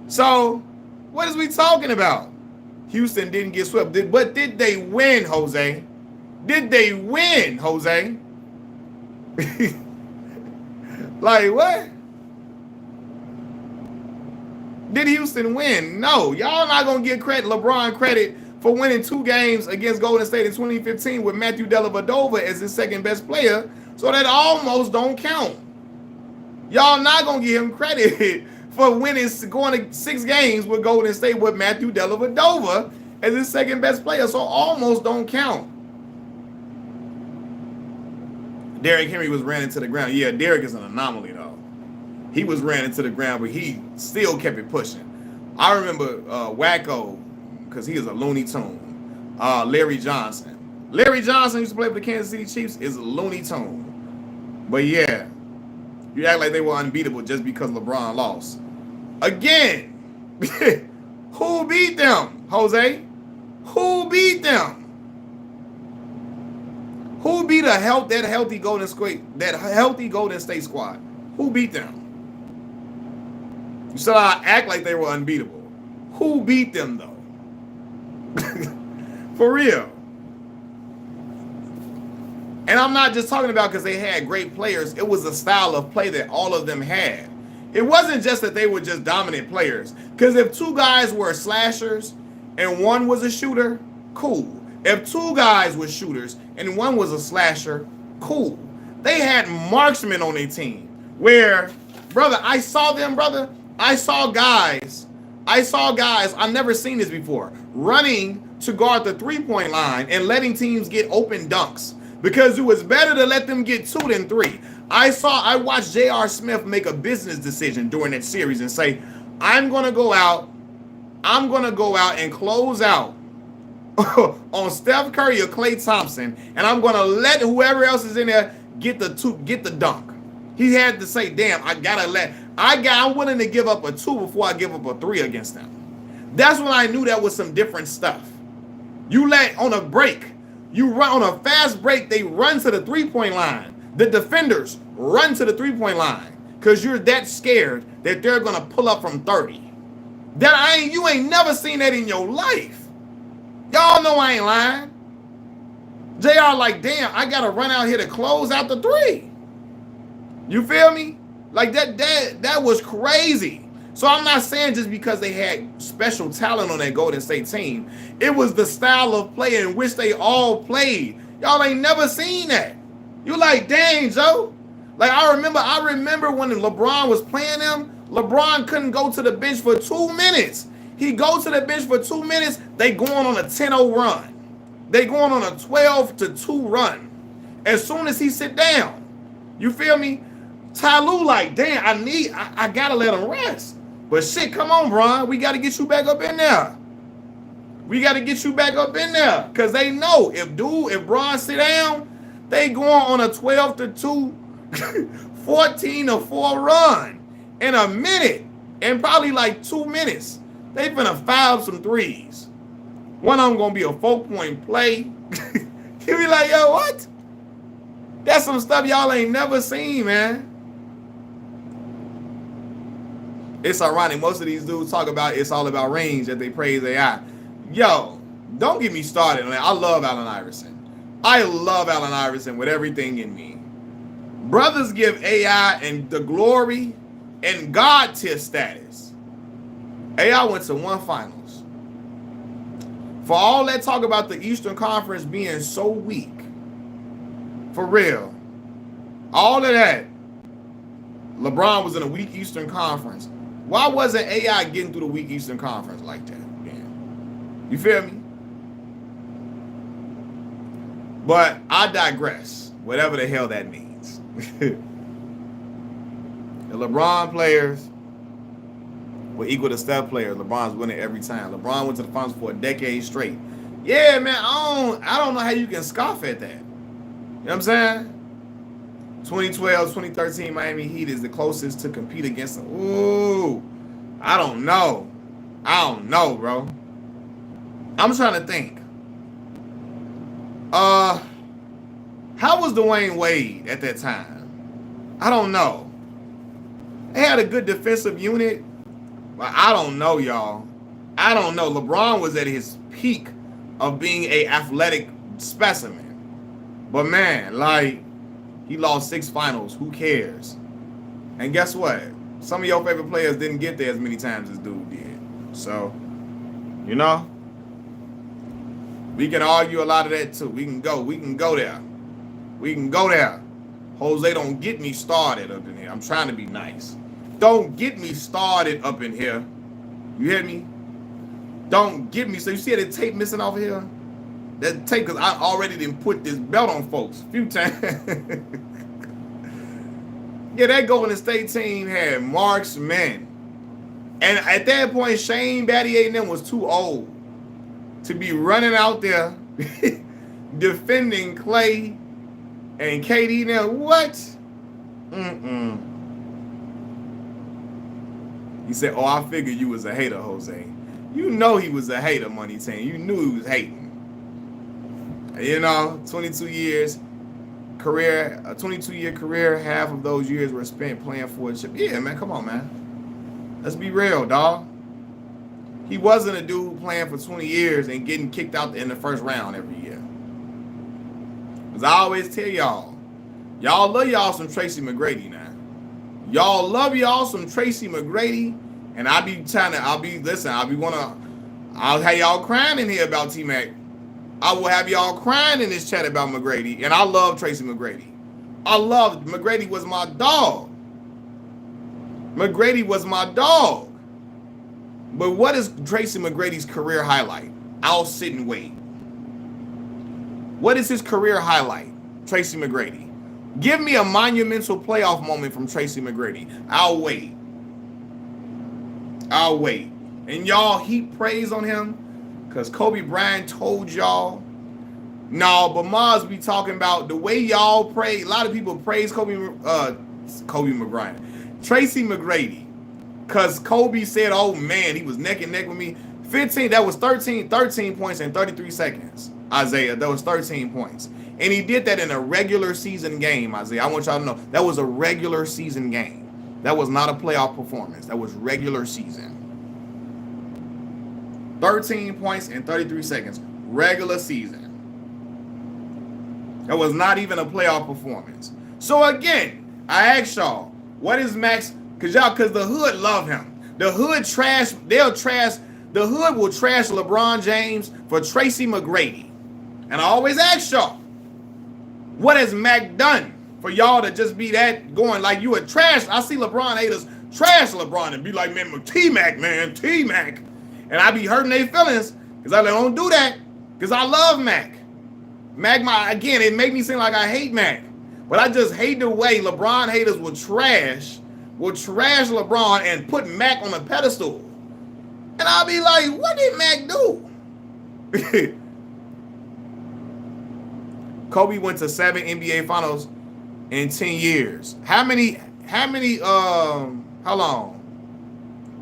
So, what is we talking about? Houston didn't get swept. But did they win, Jose? Did they win, Jose? Like, what? Did Houston win? No. Y'all not going to give LeBron credit for winning 2 games against Golden State in 2015 with Matthew Dellavedova as his second best player. So that almost don't count. Y'all not going to give him credit for going to 6 games with Golden State with Matthew Dellavedova as his second best player. So almost don't count. Derrick Henry was ran into the ground. Yeah, Derrick is an anomaly, though. He was ran into the ground, but he still kept it pushing. I remember Wacko, because he is a Looney Tune. Larry Johnson. Larry Johnson used to play for the Kansas City Chiefs, is a Looney Tune. But yeah, you act like they were unbeatable just because LeBron lost. Again, who beat them, Jose? Who beat them? Who beat that healthy Golden State squad? Who beat them? You said I act like they were unbeatable. Who beat them though? For real. And I'm not just talking about because they had great players. It was a style of play that all of them had. It wasn't just that they were just dominant players. Because if 2 guys were slashers and 1 was a shooter, cool. If 2 guys were shooters and 1 was a slasher, cool. They had marksmen on their team where, brother, I saw guys, I've never seen this before, running to guard the 3-point line and letting teams get open dunks because it was better to let them get 2 than 3. I watched J.R. Smith make a business decision during that series and say, I'm going to go out and close out on Steph Curry or Klay Thompson, and I'm going to let whoever else is in there get the dunk. He had to say, damn, I'm willing to give up a 2 before I give up a 3 against them. That's when I knew that was some different stuff. You let on a break, you run on a fast break, they run to the 3-point line. The defenders run to the 3-point line because you're that scared that they're going to pull up from 30. You ain't never seen that in your life. Y'all know I ain't lying. JR like, damn, I gotta run out here to close out the three. You feel me? Like that was crazy. So I'm not saying just because they had special talent on that Golden State team. It was the style of play in which they all played. Y'all ain't never seen that. You like, dang, Joe. Like I remember when LeBron was playing them, LeBron couldn't go to the bench for 2 minutes. He goes to the bench for 2 minutes, they going on a 10-0 run. They going on a 12-2 run. As soon as he sit down, you feel me? Ty Lue like, damn, I gotta let him rest. But shit, come on, Bron. We gotta get you back up in there. We gotta get you back up in there. Cause they know if Bron sit down, they going on a 12-2, 14-4 run in a minute. In probably like 2 minutes. They finna foul some threes. One of them gonna be a 4-point play. You be like, yo, what? That's some stuff y'all ain't never seen, man. It's ironic. Most of these dudes talk about it's all about range that they praise AI. Yo, don't get me started on that. I love Allen Iverson. I love Allen Iverson with everything in me. Brothers give AI and the glory and God tier status. AI went to 1 finals. For all that talk about the Eastern Conference being so weak, for real, all of that, LeBron was in a weak Eastern Conference. Why wasn't AI getting through the weak Eastern Conference like that? Man? You feel me? But I digress, whatever the hell that means. The LeBron players were equal to Steph players. LeBron's winning every time. LeBron went to the finals for a decade straight. Yeah, man, I don't know how you can scoff at that. You know what I'm saying? 2012, 2013 Miami Heat is the closest to compete against them. Ooh, I don't know. I don't know, bro. I'm trying to think. How was Dwayne Wade at that time? I don't know. They had a good defensive unit, but I don't know, y'all. I don't know. LeBron was at his peak of being an athletic specimen. But man, like, he lost 6 finals. Who cares? And guess what? Some of your favorite players didn't get there as many times as dude did. So, you know, we can argue a lot of that too. We can go there. We can go there. Jose, don't get me started up in here. I'm trying to be nice. Don't get me started up in here. You hear me? Don't get me. So you see that tape missing off of here? That tape, because I already didn't put this belt on folks a few times. Yeah, that Golden State team had marksmen. And at that point, Shane Battier and them was too old to be running out there defending Clay and KD. Now, what? He said, oh, I figured you was a hater, Jose. You know he was a hater, Money Team. You knew he was hating. You know, 22 years career, a 22-year career, half of those years were spent playing for a chip. Yeah, man, come on, man. Let's be real, dog. He wasn't a dude playing for 20 years and getting kicked out in the first round every year. As I always tell y'all love y'all some Tracy McGrady now. Y'all love y'all some Tracy McGrady, and I'll have y'all crying in here about T-Mac. I will have y'all crying in this chat about McGrady, and I love Tracy McGrady. McGrady was my dog. McGrady was my dog. But what is Tracy McGrady's career highlight? I'll sit and wait. What is his career highlight? Tracy McGrady. Give me a monumental playoff moment from Tracy McGrady. I'll wait. And y'all heap praise on him because Kobe Bryant told y'all. No, but Maz be talking about the way y'all pray. A lot of people praise Tracy McGrady. Because Kobe said, oh man, he was neck and neck with me. 13 points in 33 seconds, Isaiah. That was 13 points. And he did that in a regular season game, Isaiah. I want y'all to know, that was a regular season game. That was not a playoff performance. That was regular season. 13 points in 33 seconds. Regular season. That was not even a playoff performance. So again, I ask y'all, what is Max? Because the hood love him. The hood trash, the hood will trash LeBron James for Tracy McGrady. And I always ask y'all, what has Mac done for y'all to just be that going like you a trash? I see LeBron haters trash LeBron and be like, man, T-Mac, man, T-Mac. And I be hurting their feelings because I don't do that because I love Mac. Again, it make me seem like I hate Mac. But I just hate the way LeBron haters will trash LeBron and put Mac on a pedestal. And I'll be like, what did Mac do? Kobe went to 7 NBA finals in 10 years. How long?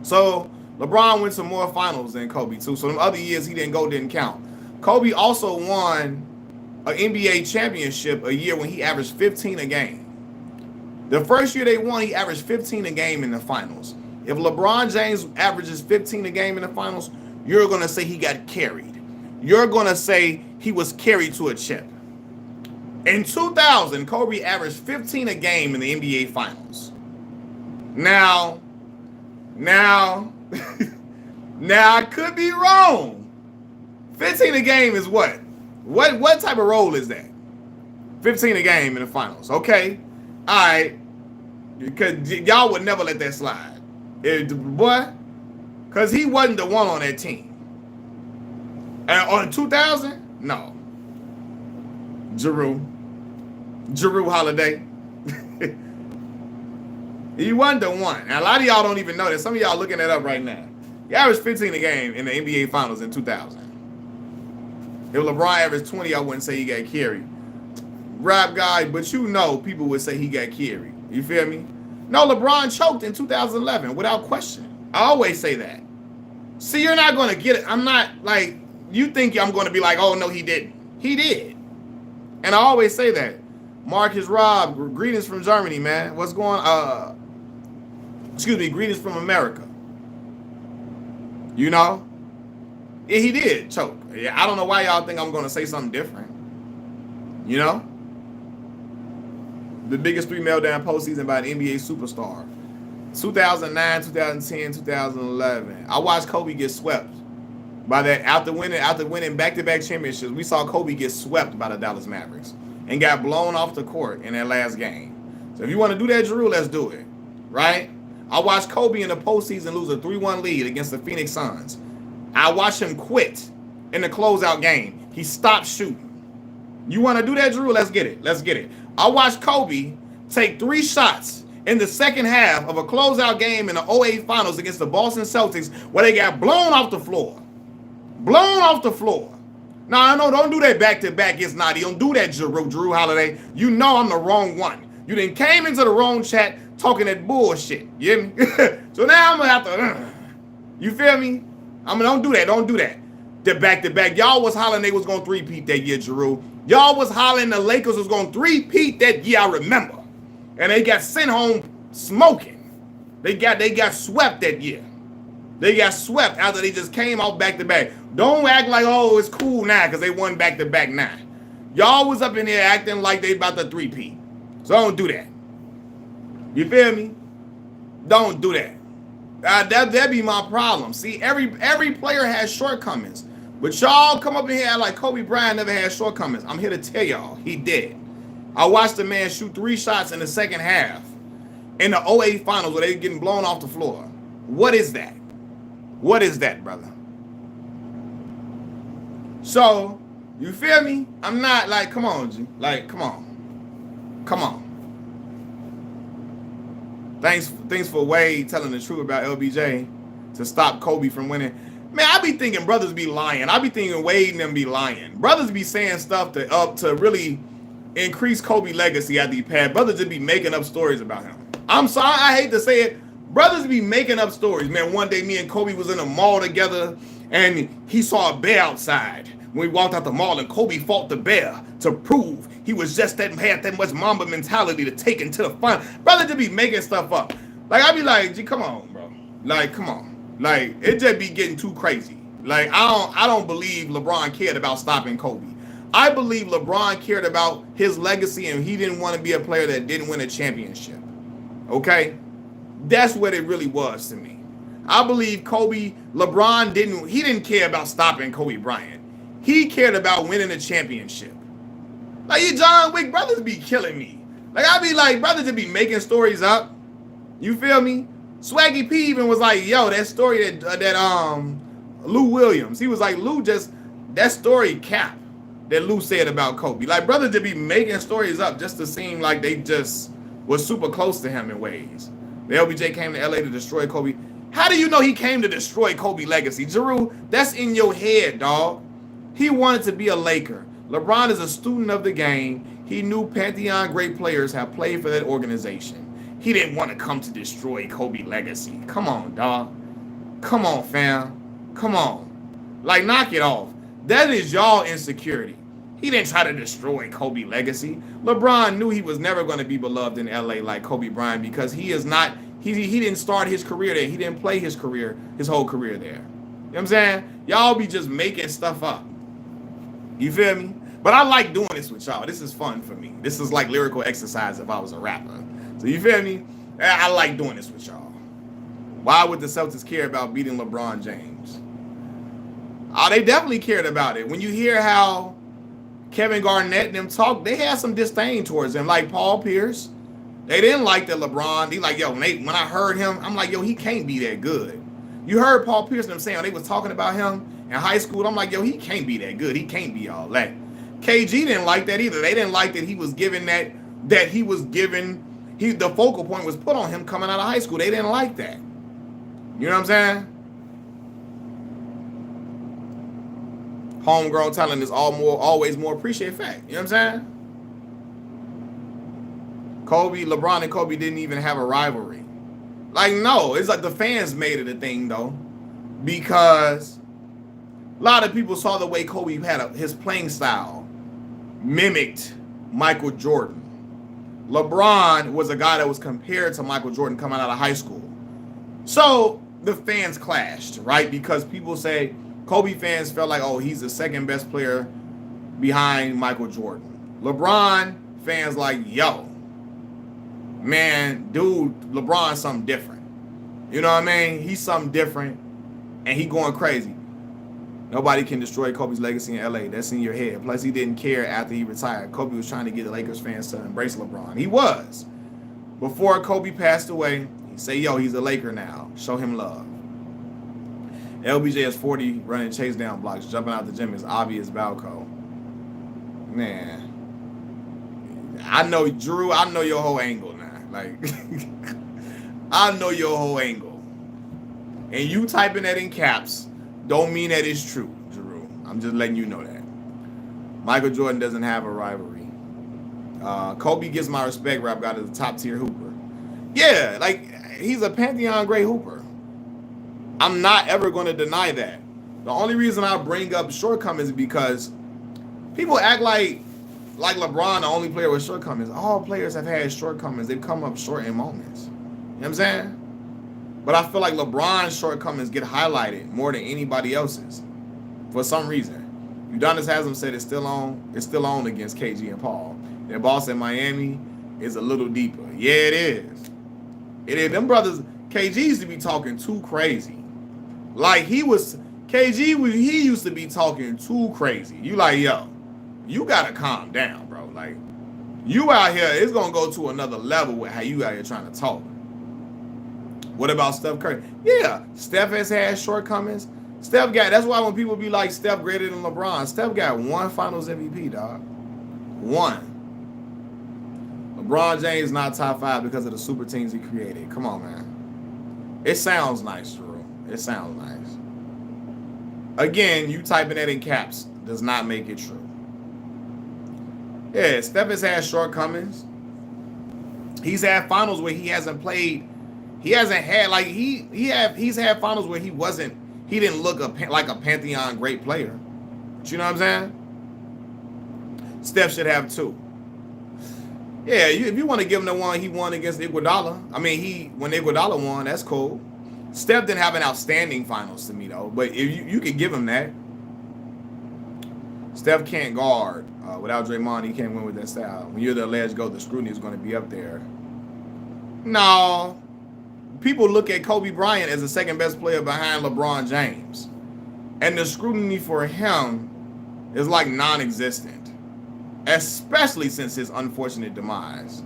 So LeBron went to more finals than Kobe too. So them other years he didn't count. Kobe also won an NBA championship a year when he averaged 15 a game. The first year they won, he averaged 15 a game in the finals. If LeBron James averages 15 a game in the finals, you're going to say he got carried. You're going to say he was carried to a chip. In 2000, Kobe averaged 15 a game in the NBA finals. Now, I could be wrong. 15 a game is what? What type of role is that? 15 a game in the finals. Okay. All right. Because y'all would never let that slide. Because he wasn't the one on that team. And on 2000? No. Jrue Holiday. He wasn't the one. And a lot of y'all don't even know that. Some of y'all looking that up right now. He averaged 15 a game in the NBA Finals in 2000. If LeBron averaged 20, I wouldn't say he got carried. Rap guy, but you know people would say he got carried. You feel me? No, LeBron choked in 2011 without question. I always say that. See, you're not going to get it. I'm not like, you think I'm going to be like, oh, no, he didn't. He did. And I always say that. Marcus Rob, greetings from Germany, man. What's going on? Greetings from America. You know? Yeah, he did choke. Yeah, I don't know why y'all think I'm going to say something different. You know? The biggest 3 meltdown postseason by an NBA superstar. 2009, 2010, 2011. I watched Kobe get swept by that. After winning back-to-back championships, we saw Kobe get swept by the Dallas Mavericks and got blown off the court in that last game. So if you want to do that, Jrue, let's do it. Right? I watched Kobe in the postseason lose a 3-1 lead against the Phoenix Suns. I watched him quit in the closeout game. He stopped shooting. You want to do that, Jrue? Let's get it. Let's get it. I watched Kobe take 3 shots in the second half of a closeout game in the 2008 Finals against the Boston Celtics where they got blown off the floor. Blown off the floor. Now, I know, don't do that back-to-back. It's not. You don't do that, Jrue Holiday. You know I'm the wrong one. You then came into the wrong chat talking that bullshit. You hear me? So now I'm going to have to... You feel me? Don't do that. Don't do that. The back-to-back. Y'all was hollering they was going to three-peat that year, Jrue. Y'all was hollering the Lakers was going to three-peat that year, I remember. And they got sent home smoking. They got swept that year. They got swept after they just came off back-to-back. Don't act like, oh, it's cool now because they won back-to-back now. Y'all was up in here acting like they about to three-peat. So don't do that. You feel me? Don't do that. That'd be my problem. See, every player has shortcomings. But y'all come up in here like Kobe Bryant never had shortcomings. I'm here to tell y'all, he did. I watched the man shoot 3 shots in the second half in the 2008 Finals where they were getting blown off the floor. What is that? What is that, brother? So, you feel me? I'm not like, come on, G. Like, come on. Come on. Thanks for Wade telling the truth about LBJ to stop Kobe from winning. Man, I be thinking brothers be lying. I be thinking Wade and them be lying. Brothers be saying stuff to really increase Kobe legacy after he passed. Brothers just be making up stories about him. I'm sorry, I hate to say it. Brothers be making up stories. Man, one day me and Kobe was in a mall together and he saw a bear outside. When we walked out the mall and Kobe fought the bear to prove he was just had that much Mamba mentality to take him to the final. Brother just be making stuff up. Like, I be like, gee, come on, bro. Like, come on. Like, it just be getting too crazy. Like, I don't believe LeBron cared about stopping Kobe. I believe LeBron cared about his legacy and he didn't want to be a player that didn't win a championship. Okay? That's what it really was to me. I believe LeBron didn't care about stopping Kobe Bryant. He cared about winning a championship. Like, you John Wick brothers be killing me. Like, I be like, brothers to be making stories up. You feel me? Swaggy P even was like, yo, that story that Lou Williams, he was like, that story cap that Lou said about Kobe. Like, brothers to be making stories up just to seem like they just was super close to him in ways. The LBJ came to LA to destroy Kobe. How do you know he came to destroy Kobe legacy? Jeru, that's in your head, dog. He wanted to be a Laker. LeBron is a student of the game. He knew Pantheon great players have played for that organization. He didn't want to come to destroy Kobe legacy. Come on, dog. Come on, fam. Come on. Like, knock it off. That is y'all insecurity. He didn't try to destroy Kobe legacy. LeBron knew he was never going to be beloved in LA like Kobe Bryant because he didn't start his career there. He didn't play his whole career there. You know what I'm saying? Y'all be just making stuff up. You feel me? But I like doing this with y'all. This is fun for me. This is like lyrical exercise if I was a rapper. So you feel me? I like doing this with y'all. Why would the Celtics care about beating LeBron James? Oh, they definitely cared about it. When you hear how Kevin Garnett and them talk, they had some disdain towards him. Like Paul Pierce, they didn't like that LeBron. They like, yo, when I heard him, I'm like, yo, he can't be that good. You heard Paul Pierce and them saying they was talking about him in high school. I'm like, yo, he can't be that good. He can't be all that. KG didn't like that either. They didn't like that he was given the focal point was put on him coming out of high school. They didn't like that. You know what I'm saying? Homegrown talent is always more appreciated fact. You know what I'm saying? LeBron and Kobe didn't even have a rivalry. Like, no, it's like the fans made it a thing, though. Because a lot of people saw the way Kobe had his playing style mimicked Michael Jordan. LeBron was a guy that was compared to Michael Jordan coming out of high school. So the fans clashed, right? Because people say Kobe fans felt like, oh, he's the second best player behind Michael Jordan. LeBron fans like, yo, man, dude, LeBron's something different. You know what I mean? He's something different, and he going crazy. Nobody can destroy Kobe's legacy in LA. That's in your head. Plus, he didn't care after he retired. Kobe was trying to get the Lakers fans to embrace LeBron. He was. Before Kobe passed away, he said, yo, he's a Laker now. Show him love. LBJ is 40, running chase down blocks. Jumping out the gym is obvious Balco. Man. I know, Drew, I know your whole angle now. Like, I know your whole angle. And you typing that in caps don't mean that it's true, Drew. I'm just letting you know that. Michael Jordan doesn't have a rivalry. Kobe gets my respect, rap guy, as a top-tier hooper. Yeah, like, he's a Pantheon great hooper. I'm not ever going to deny that. The only reason I bring up shortcomings is because people act like LeBron, the only player with shortcomings. All players have had shortcomings. They've come up short in moments. You know what I'm saying? But I feel like LeBron's shortcomings get highlighted more than anybody else's for some reason. Udonis Haslam said it's still on against KG and Paul. Their boss in Miami is a little deeper. Yeah, it is. It is. Them brothers, KG used to be talking too crazy. Like he used to be talking too crazy. You like, yo, you gotta calm down, bro. Like, you out here, it's gonna go to another level with how you out here trying to talk. What about Steph Curry? Yeah, Steph has had shortcomings. That's why when people be like Steph greater than LeBron, Steph got one Finals MVP, dog. One. LeBron James not top 5 because of the super teams he created. Come on, man. It sounds nice, Drew. It sounds nice. Again, you typing that in caps does not make it true. Yeah, Steph has had shortcomings. He's had finals where he hasn't played. He hasn't had like he's had finals where he didn't look like a Pantheon great player. But you know what I'm saying? Steph should have 2. Yeah, if you want to give him the one he won against Iguodala, I mean when Iguodala won, that's cool. Steph didn't have an outstanding finals to me though, but if you could give him that. Steph can't guard. Without Draymond, he can't win with that style. When you're the alleged GOAT, the scrutiny is going to be up there. No. People look at Kobe Bryant as the second best player behind LeBron James. And the scrutiny for him is like non-existent. Especially since his unfortunate demise.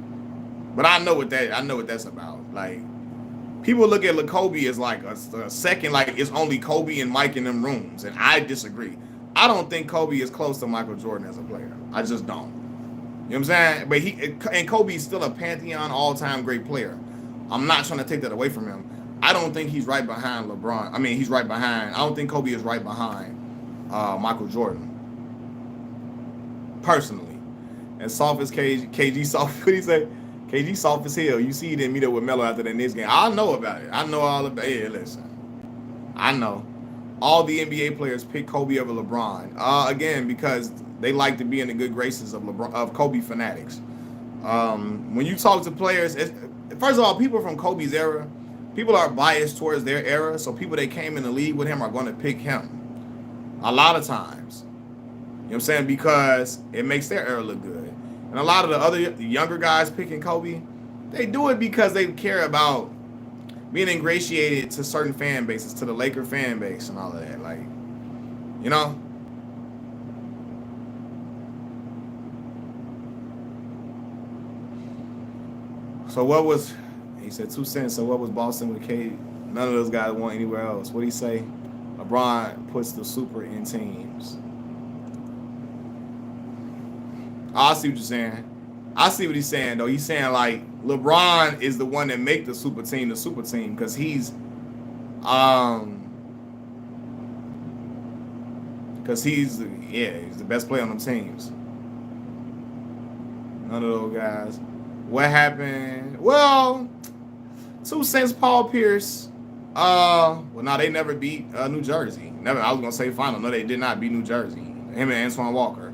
But I know what that's about. Like, people look at Kobe as like a second, like it's only Kobe and Mike in them rooms. And I disagree. I don't think Kobe is close to Michael Jordan as a player. I just don't. You know what I'm saying? But Kobe's still a pantheon all-time great player. I'm not trying to take that away from him. I don't think he's right behind LeBron. I mean, he's right behind. I don't think Kobe is right behind Michael Jordan. Personally. And soft as KG soft. What do you say? KG soft as hell. You see he didn't meet up with Melo after that next game. I know about it. I know all about it. Yeah, listen. I know. All the NBA players pick Kobe over LeBron. Again, because they like to be in the good graces of Kobe fanatics. When you talk to players, first of all, people from Kobe's era, people are biased towards their era. So people that came in the league with him are going to pick him. A lot of times. You know what I'm saying? Because it makes their era look good. And a lot of the younger guys picking Kobe, they do it because they care about being ingratiated to certain fan bases, to the Laker fan base and all of that. Like, you know? So what was, he said 2 cents, so what was Boston with K? None of those guys went anywhere else. What did he say? LeBron puts the super in teams. I see what you're saying. I see what he's saying, though. He's saying, like, LeBron is the one that make the super team because he's he's the best player on them teams. None of those guys. What happened? Well, 2 cents, Paul Pierce. Well, no, they never beat New Jersey. Never. I was gonna say final. No, they did not beat New Jersey. Him and Antoine Walker.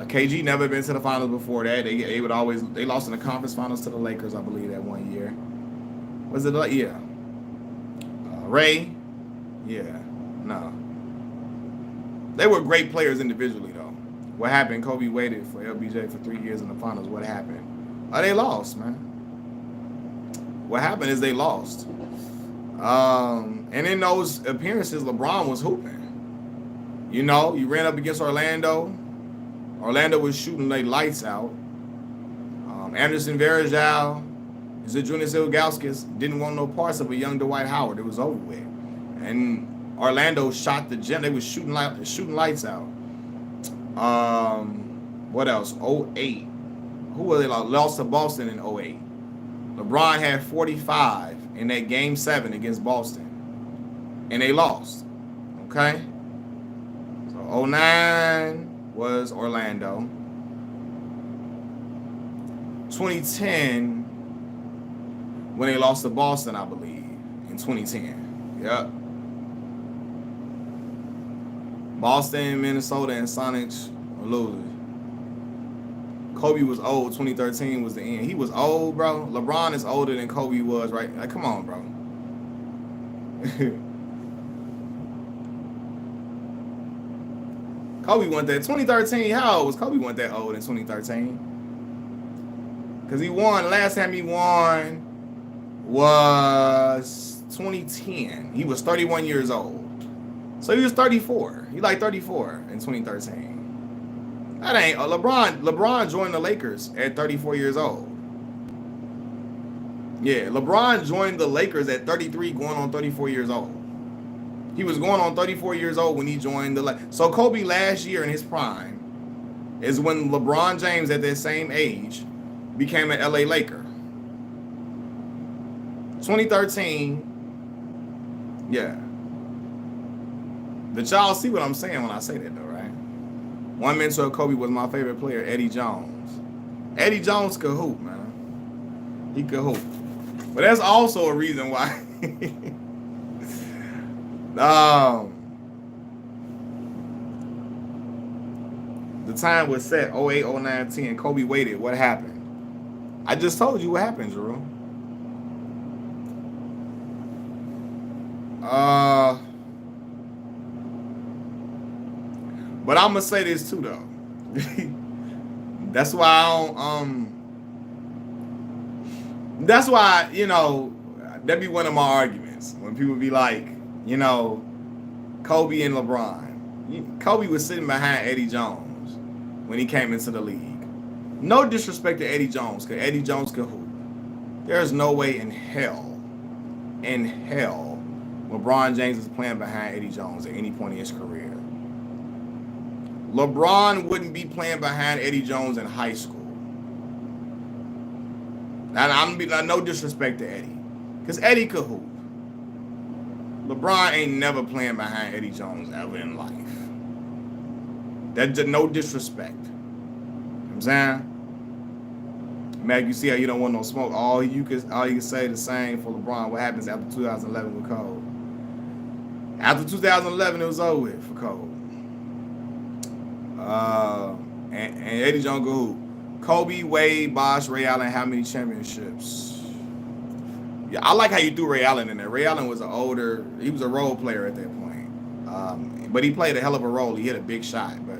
KG never been to the finals before that. They lost in the conference finals to the Lakers, I believe, that one year. Was it? Yeah. Ray? Yeah. No. They were great players individually, though. What happened? Kobe waited for LBJ for 3 years in the finals. What happened? They lost, man. What happened is they lost. And in those appearances, LeBron was hooping. You know, you ran up against Orlando. Orlando was shooting like lights out. Anderson Varejao, Zydrunas Ilgauskas didn't want no parts of a young Dwight Howard. It was over with. And Orlando shot the gem. They was shooting lights out. What else? 08. Who were they? Lost to Boston in 08. LeBron had 45 in that game 7 against Boston. And they lost. Okay? So 09 was Orlando. 2010, when they lost to Boston, I believe, in 2010. Yep. Boston, Minnesota, and Sonics were losers. Kobe was old. 2013 was the end. He was old, bro. LeBron is older than Kobe was, right? Like, come on, bro. Kobe went that 2013. How old was Kobe? Went that old in 2013? Because he won. Last time he won was 2010. He was 31 years old. So he was 34. He like 34 in 2013. That ain't LeBron. LeBron joined the Lakers at 34 years old. Yeah, LeBron joined the Lakers at 33, going on 34 years old. He was going on 34 years old when he joined the Lakers. So Kobe last year in his prime is when LeBron James at that same age became an LA Laker. 2013, yeah. Did y'all see what I'm saying when I say that, though, right? One mentor of Kobe was my favorite player, Eddie Jones. Eddie Jones could hoop, man. He could hoop. But that's also a reason why. The time was set 08, 09, 10. Kobe waited. What happened? I just told you what happened, Jerome. But I'm gonna say this too though. That's why I don't that's why, that be one of my arguments when people be like, Kobe and LeBron. Kobe was sitting behind Eddie Jones when he came into the league. No disrespect to Eddie Jones, because Eddie Jones could hoop. There's no way in hell, LeBron James is playing behind Eddie Jones at any point in his career. LeBron wouldn't be playing behind Eddie Jones in high school. And I'm no disrespect to Eddie, because Eddie could hoop. LeBron ain't never playing behind Eddie Jones ever in life. That's no disrespect. You know what I'm saying? Mac, you see how you don't want no smoke. All you can say the same for LeBron. What happens after 2011 with Cole? After 2011, it was over with for Cole. And Eddie Jones go hoop. Kobe, Wade, Bosh, Ray Allen, how many championships? Yeah, I like how you threw Ray Allen in there. Ray Allen was he was a role player at that point. But he played a hell of a role. He hit a big shot. But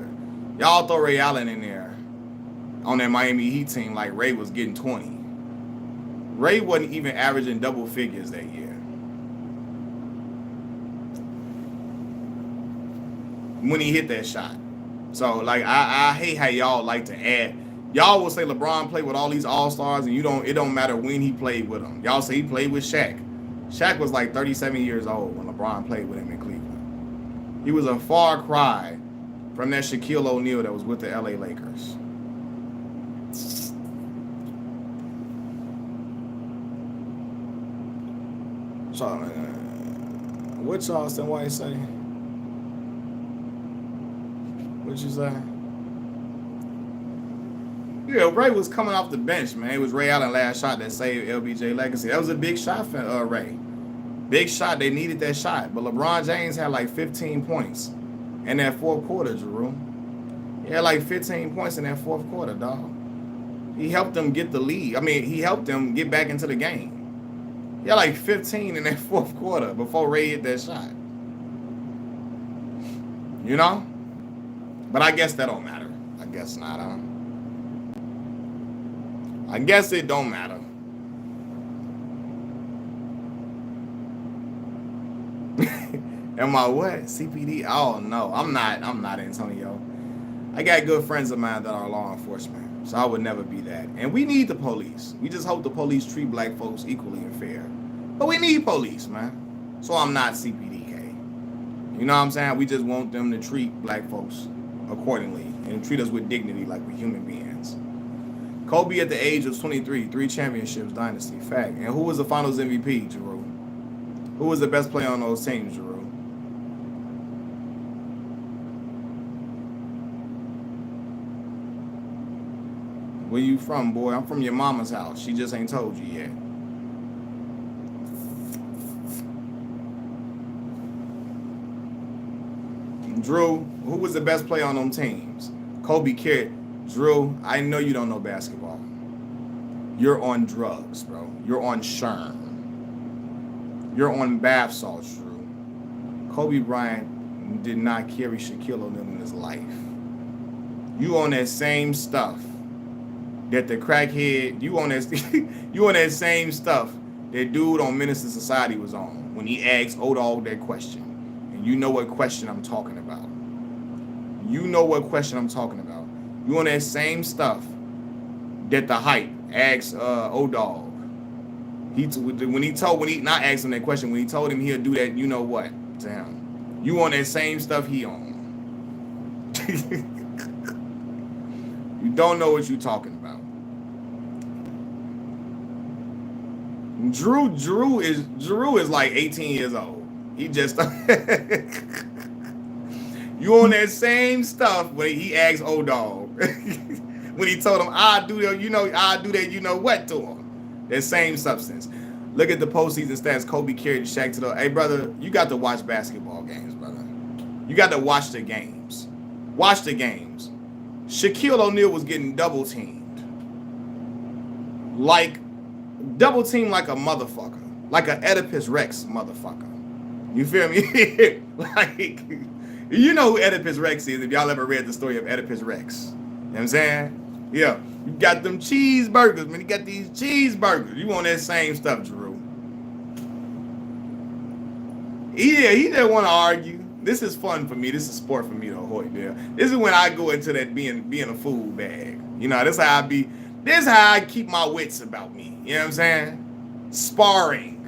y'all throw Ray Allen in there on that Miami Heat team like Ray was getting 20. Ray wasn't even averaging double figures that year. When he hit that shot. So, like, I hate how y'all like to add. Y'all will say LeBron played with all these all-stars, and it don't matter when he played with them. Y'all say he played with Shaq. Shaq was like 37 years old when LeBron played with him in Cleveland. He was a far cry from that Shaquille O'Neal that was with the LA Lakers. So, what Charleston White say? What you say? Yeah, Ray was coming off the bench, man. It was Ray Allen's last shot that saved LBJ legacy. That was a big shot for Ray. Big shot. They needed that shot. But LeBron James had like 15 points in that fourth quarter, Drew. He had like 15 points in that fourth quarter, dog. He helped them get the lead. I mean, he helped them get back into the game. He had like 15 in that fourth quarter before Ray hit that shot. You know? But I guess that don't matter. I guess not, huh? I guess it don't matter. Am I what? CPD? Oh no, I'm not Antonio. I got good friends of mine that are law enforcement, so I would never be that. And we need the police. We just hope the police treat black folks equally and fair. But we need police, man. So I'm not CPDK. You know what I'm saying? We just want them to treat black folks accordingly and treat us with dignity like we're human beings. Kobe at the age of 23, 3 championships, dynasty, fact. And who was the finals MVP, Jeru? Who was the best player on those teams, Jeru? Where you from, boy? I'm from your mama's house. She just ain't told you yet. Drew, who was the best player on them teams? Kobe carried. Drew, I know you don't know basketball. You're on drugs, bro. You're on Sherm. You're on bath salts, Drew. Kobe Bryant did not carry Shaquille O'Neal in his life. You on that same stuff that the crackhead, you on that same stuff that dude on Menace to Society was on when he asked O-Dog that question. And you know what question I'm talking about. You know what question I'm talking about. You on that same stuff that the hype asked O-Dog. When he not asked him that question, when he told him he'll do that, you know what, to him. You on that same stuff he on. You don't know what you're talking about. Drew is like 18 years old. He just you on that same stuff when he asked O-Dog. When he told him, I'll do that, you know what to him. That same substance. Look at the postseason stats. Kobe carried Shaq to the. Hey, brother, you got to watch basketball games, brother. You got to watch the games. Watch the games. Shaquille O'Neal was getting double teamed. Like a motherfucker. Like an Oedipus Rex motherfucker. You feel me? Like, You know who Oedipus Rex is if y'all ever read the story of Oedipus Rex. You know what I'm saying? Yeah. You got them cheeseburgers, man. You got these cheeseburgers. You want that same stuff, Drew. Yeah, he didn't want to argue. This is fun for me. This is sport for me, though, Hoyt. Yeah. This is when I go into that being a fool bag. You know, this how I be. This is how I keep my wits about me. You know what I'm saying? Sparring.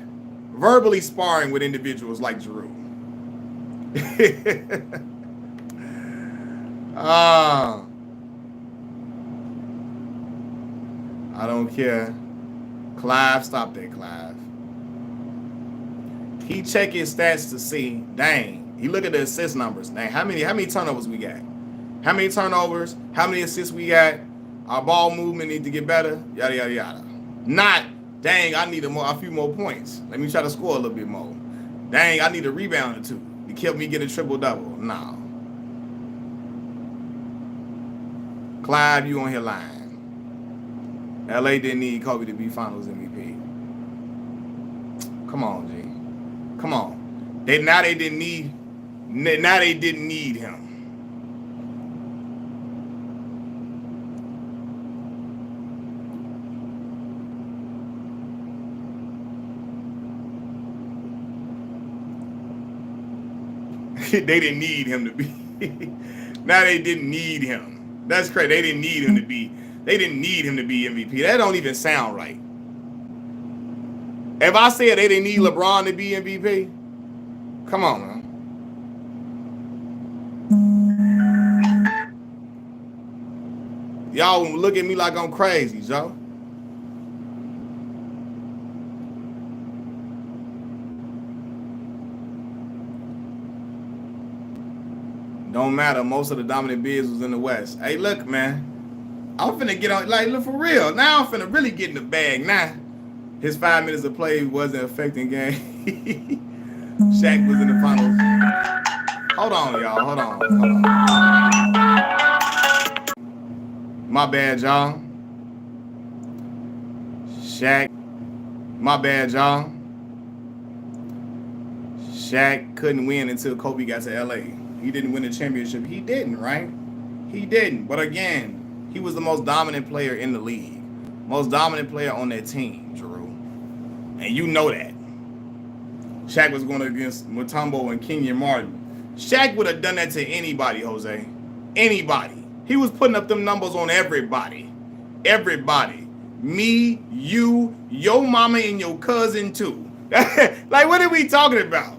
Verbally sparring with individuals like Drew. I don't care. Clive, stop that, Clive. He check his stats to see, dang, he look at the assist numbers. Dang, how many turnovers we got? How many turnovers? How many assists we got? Our ball movement need to get better. Yada, yada, yada. Not, dang, I need a few more points. Let me try to score a little bit more. Dang, I need a rebound or two to help me get a triple-double. No. Clive, you on here lying. LA didn't need Kobe to be Finals MVP. Come on, G. Come on. They didn't need him. They didn't need him to be. Now they didn't need him. That's crazy. They didn't need him to be. They didn't need him to be MVP. That don't even sound right. If I said they didn't need LeBron to be MVP, come on, man. Y'all look at me like I'm crazy, Joe. Don't matter. Most of the dominant bigs was in the West. Hey, look, man. I'm finna get on, like, look, for real. Now I'm finna really get in the bag now. His 5 minutes of play wasn't affecting game. Shaq was in the finals. Hold on, y'all. Hold on. My bad, y'all. Shaq. My bad, y'all. Shaq couldn't win until Kobe got to LA. He didn't win the championship. He didn't, right? He didn't. But again, he was the most dominant player in the league. Most dominant player on that team, Drew. And you know that. Shaq was going against Mutombo and Kenyon Martin. Shaq would have done that to anybody, Jose. Anybody. He was putting up them numbers on everybody. Everybody. Me, you, your mama, and your cousin, too. Like, what are we talking about?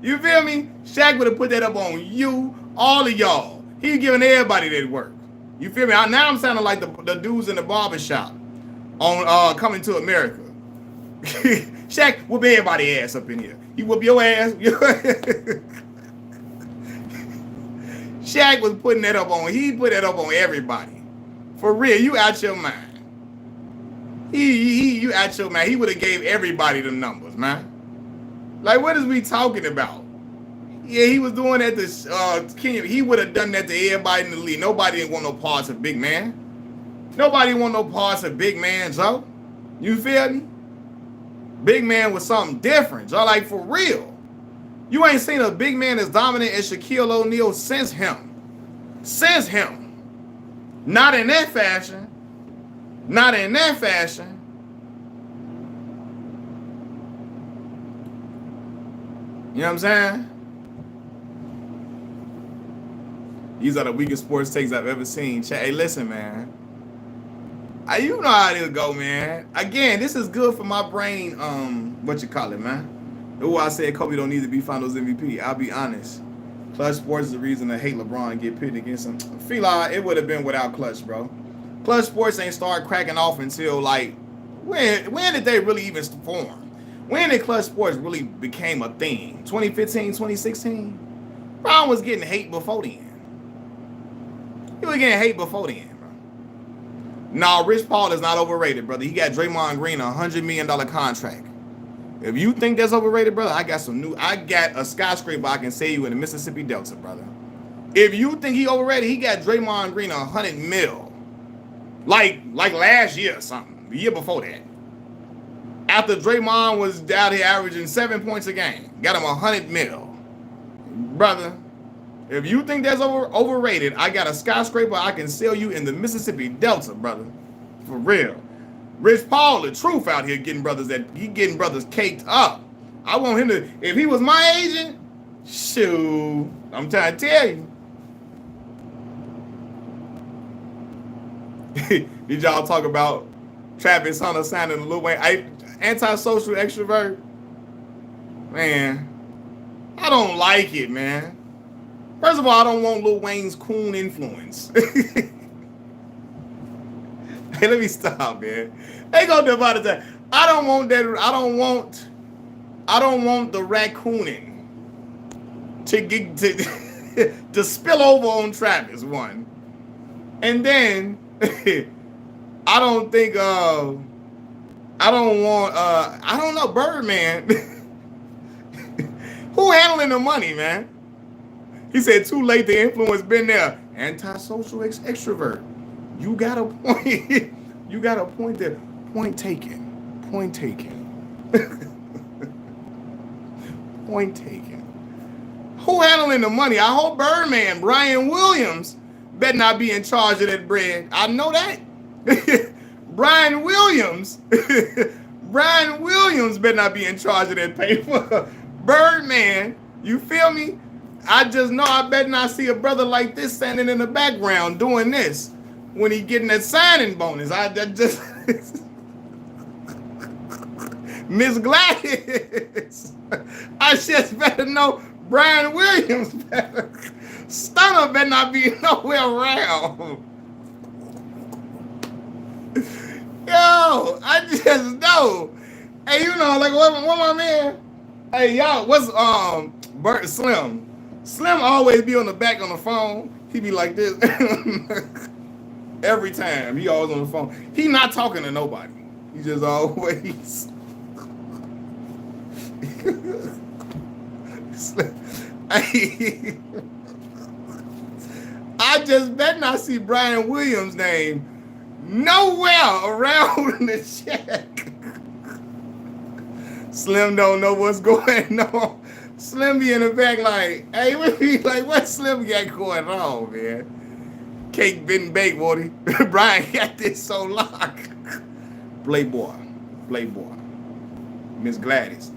You feel me? Shaq would have put that up on you, all of y'all. He giving everybody that work. You feel me? Now I'm sounding like the dudes in the barbershop on Coming to America. Shaq whoop everybody ass up in here. He whoop your ass. Shaq was putting that up on. He put that up on everybody. For real, you out your mind. You out your mind. He would have gave everybody the numbers, man. Like, what is we talking about? Yeah, he was doing that to Kenyon. He would have done that to everybody in the league. Nobody didn't want no parts of big man. Nobody want no parts of big man, Joe. You feel me? Big man was something different, Joe. Like, for real. You ain't seen a big man as dominant as Shaquille O'Neal since him. Since him. Not in that fashion. Not in that fashion. You know what I'm saying? These are the weakest sports takes I've ever seen. Hey, listen, man. You know how it'll go, man. Again, this is good for my brain. What you call it, man? Oh, I said Kobe don't need to be Finals MVP. I'll be honest. Clutch Sports is the reason I hate LeBron and get pitted against him. Fila, it would have been without Clutch, bro. Clutch Sports ain't start cracking off until, like, when did they really even form? When did Clutch Sports really became a thing? 2015, 2016? Brown was getting hate before then. He was getting hate before then, bro. No, Rich Paul is not overrated, brother. He got Draymond Green a $100 million contract. If you think that's overrated, brother, I got a skyscraper I can sell you in the Mississippi Delta, brother. If you think he overrated, he got Draymond Green a $100 million. Like last year or something. The year before that. After Draymond was out here averaging 7 points a game. Got him $100 million. Brother, If you think that's overrated, I got a skyscraper I can sell you in the Mississippi Delta, brother. For real. Rich Paul, the truth out here getting brothers caked up. I want him to, if he was my agent, shoot, I'm trying to tell you. Did y'all talk about Travis Hunter signing Lil Wayne? Antisocial extrovert? Man, I don't like it, man. First of all, I don't want Lil Wayne's coon influence. Hey, let me stop, man. They gonna divide it. I don't want that. I don't want the raccooning to get to spill over on Travis, one. And then I don't think I don't want I don't know, Birdman. Who handling the money, man? He said too late, the influence been there. Antisocial extrovert. You got a point. You got a point there. Point taken. Point taken. Point taken. Who handling the money? I hope Birdman, Brian Williams, better not be in charge of that bread. I know that. Brian Williams better not be in charge of that paper. Birdman, you feel me? I just know I better not see a brother like this standing in the background doing this when he getting that signing bonus. I just Miss Gladys. I just better know Brian Williams better. Stunner better not be nowhere around. Yo, I just know. Hey, you know, like what my man? Hey, y'all, what's Bert Slim? Slim always be on the back on the phone. He be like this. Every time. He always on the phone. He not talking to nobody. He just always. I just better not see Brian Williams' name nowhere around the check. Slim don't know what's going on. Slim be in the back like, hey, what Slim got going on, man? Cake been baked, Woody. Brian got this so locked. Playboy. Miss Gladys.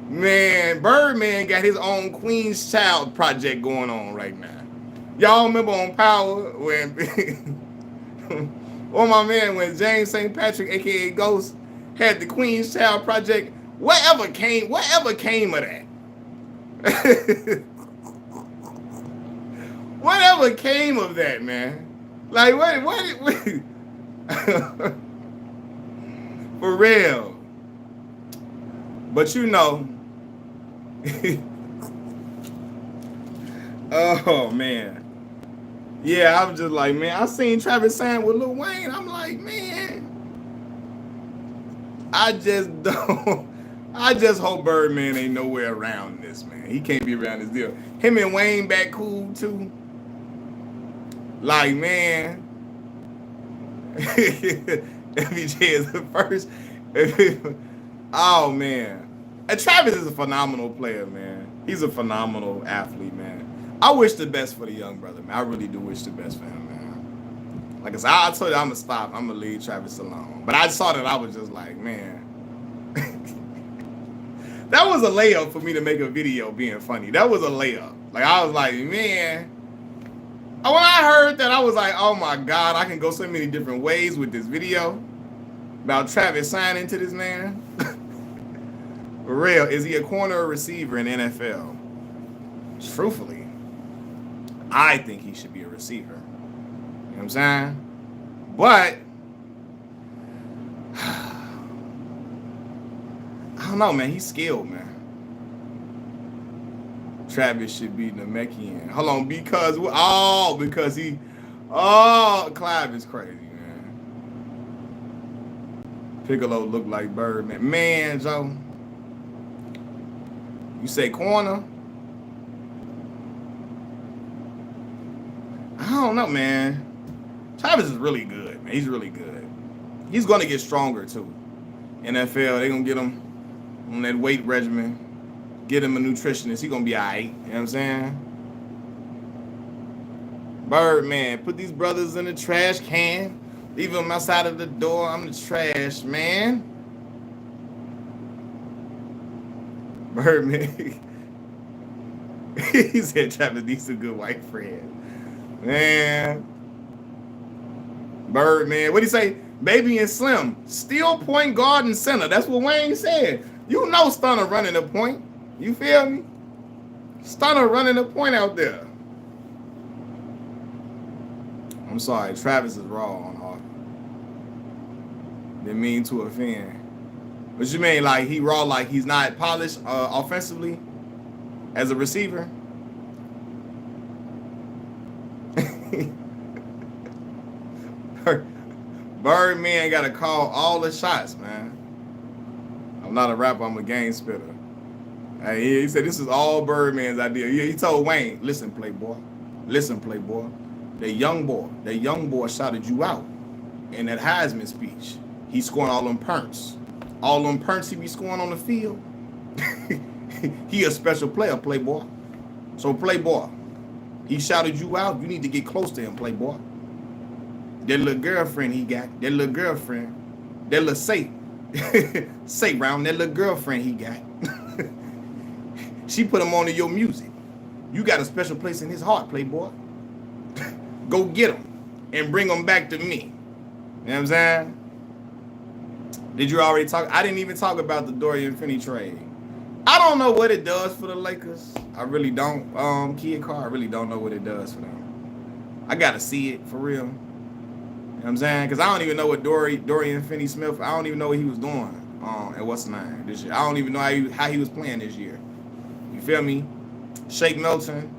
Man, Birdman got his own Queen's Child project going on right now. Y'all remember on Power when my man, when James St. Patrick, aka Ghost, had the Queen's Child project? Whatever came of that? Whatever came of that, man? Like what for real. But you know, oh man. Yeah, I was just like, man, I seen Travis sign with Lil Wayne. I'm like, man, I just hope Birdman ain't nowhere around this, man. He can't be around this deal. Him and Wayne back cool too. Like, man, FBJ is the first. Oh man, and Travis is a phenomenal player, man. He's a phenomenal athlete, man. I wish the best for the young brother, man. I really do wish the best for him, man. Like I said, I told you I'm gonna stop. I'm gonna leave Travis alone. But I saw that, I was just like, man. That was a layup for me to make a video being funny. That was a layup. Like, I was like, man. When I heard that, I was like, oh my God, I can go so many different ways with this video about Travis signing to this man. For real, is he a corner or receiver in NFL? Truthfully, I think he should be a receiver. You know what I'm saying? But I don't know, man. He's skilled, man. Travis should be Namekian. Hold on, because Clive is crazy, man. Piccolo look like Birdman. Man, Joe. You say corner? I don't know, man. Travis is really good, man. He's really good. He's going to get stronger, too. NFL, they're going to get him on that weight regimen. Get him a nutritionist. He gonna be all right. You know what I'm saying? Birdman, put these brothers in the trash can. Leave them outside of the door. I'm the trash man. Birdman. He said Travis needs a good white friend. Man. Birdman. What'd he say? Baby and Slim. Still point guard and center. That's what Wayne said. You know Stunner running the point. You feel me? Stunner running the point out there. I'm sorry, Travis is raw on off. Didn't mean to offend. What you mean, like he raw, like he's not polished offensively as a receiver? Birdman got to call all the shots, man. I'm not a rapper, I'm a game spitter. He said this is all Birdman's idea. He told Wayne, listen, playboy. Listen, playboy. That young boy shouted you out in that Heisman speech. He's scoring all them punts. All them punts he be scoring on the field. He a special player, playboy. So, playboy, he shouted you out. You need to get close to him, playboy. That little girlfriend he got, that little girlfriend, that little say round, that little girlfriend he got. She put him onto your music. You got a special place in his heart, playboy. Go get him and bring him back to me. You know what I'm saying? Did you already talk? I didn't even talk about the Dorian Finney trade. I don't know what it does for the Lakers. I really don't. Kid Carr, I really don't know what it does for them. I got to see it for real. You know what I'm saying? Because I don't even know what Dorian Finney-Smith, I don't even know what he was doing at what's the name this year. I don't even know how he was playing this year. You feel me? Shake Milton.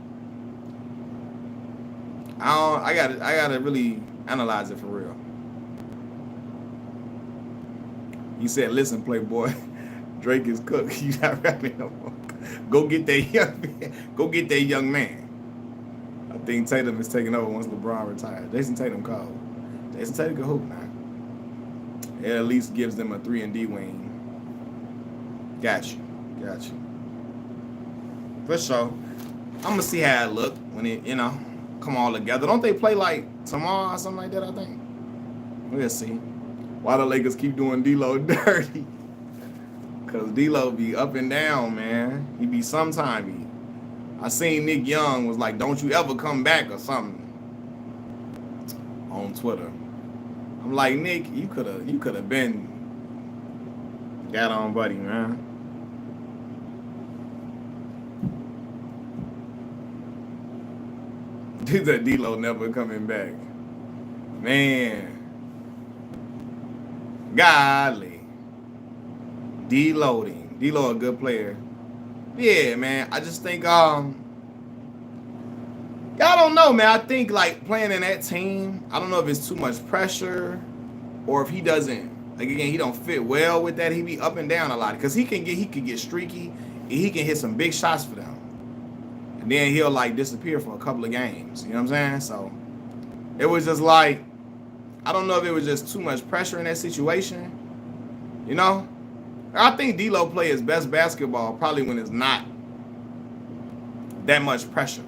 I gotta really analyze it for real. He said, listen, playboy, Drake is cooked. You not rapping no more. Go get that young man. I think Tatum is taking over once LeBron retires. Jason Tatum called. Jason Tatum can hoop now. It at least gives them a 3-and-D wing. Got you. For sure. I'm gonna see how it look when it, come all together. Don't they play like tomorrow or something like that, I think? We'll see. Why the Lakers keep doing D-Lo dirty? Because D-Lo be up and down, man. He be sometime. I seen Nick Young was like, don't you ever come back or something on Twitter. I'm like, Nick, you could have been got on buddy, man. Dude, that D-Lo never coming back. Man. Golly. D-Lo a good player. Yeah, man. I just think y'all don't know, man. I think like playing in that team, I don't know if it's too much pressure or if he doesn't, like again, he don't fit well with that. He be up and down a lot because he could get streaky and he can hit some big shots for them. And then he'll like disappear for a couple of games. You know what I'm saying? So it was just like, I don't know if it was just too much pressure in that situation. You know? I think D-Lo play his best basketball probably when it's not that much pressure.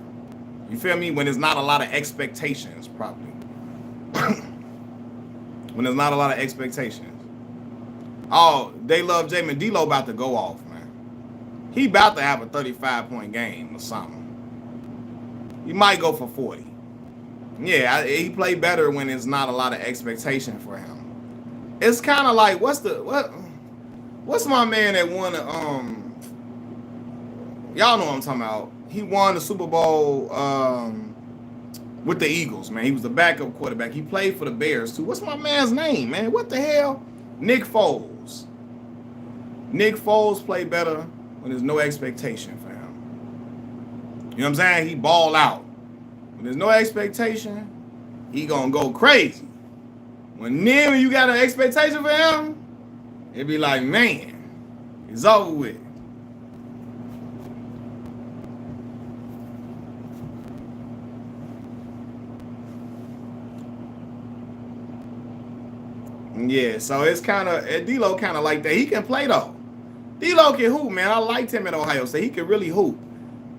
You feel me? When there's not a lot of expectations, probably. When there's not a lot of expectations. Oh, they love Jamin. D-Lo about to go off, man. He about to have a 35-point game or something. He might go for 40. Yeah, he play better when there's not a lot of expectation for him. It's kind of like what's my man that won y'all know what I'm talking about. He won the Super Bowl with the Eagles, man. He was the backup quarterback. He played for the Bears too. What's my man's name, man? What the hell? Nick Foles. Nick Foles play better when there's no expectation for him. You know what I'm saying? He ball out. When there's no expectation, he gonna go crazy. When you got an expectation for him, it be like, man, it's over with. Yeah, so it's kind of, D-Lo kind of like that. He can play though. D-Lo can hoop, man. I liked him at Ohio State. He could really hoop.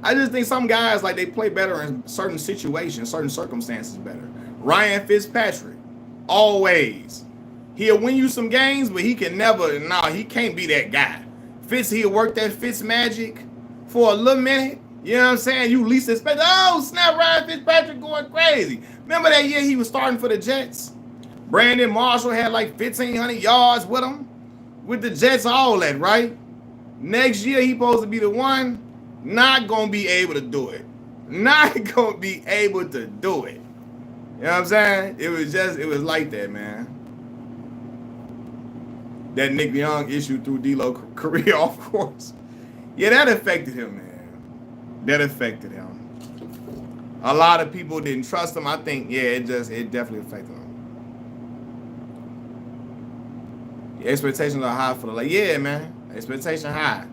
I just think some guys, like, they play better in certain situations, certain circumstances better. Ryan Fitzpatrick, always. He'll win you some games, but he can never, he can't be that guy. He'll work that Fitz magic for a little minute. You know what I'm saying? You least expect, oh, snap, Ryan Fitzpatrick going crazy. Remember that year he was starting for the Jets? Brandon Marshall had like 1,500 yards with him, with the Jets, all that, right? Next year, he supposed to be the one. Not going to be able to do it. Not going to be able to do it. You know what I'm saying? It was like that, man. That Nick Young issue through D-Lo career, of course. Yeah, that affected him, man. That affected him. A lot of people didn't trust him. I think, yeah, it definitely affected him. The expectations are high for the, like, yeah, man. Expectation high.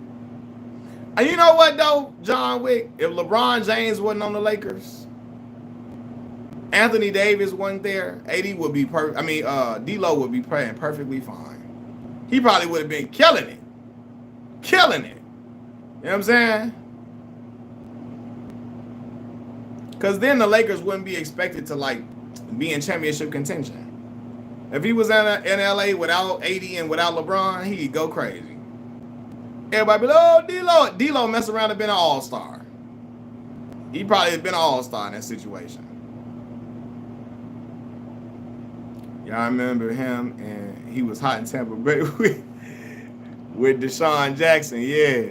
And you know what, though, John Wick? If LeBron James wasn't on the Lakers, Anthony Davis wasn't there, AD would be perfect. I mean, D-Lo would be playing perfectly fine. He probably would have been killing it. Killing it. You know what I'm saying? Because then the Lakers wouldn't be expected to, like, be in championship contention. If he was in LA without AD and without LeBron, he'd go crazy. Everybody be like, oh, D-Lo mess around and been an all-star. He probably had been an all-star in that situation. Y'all remember him, and he was hot in Tampa Bay with Deshaun Jackson, yeah.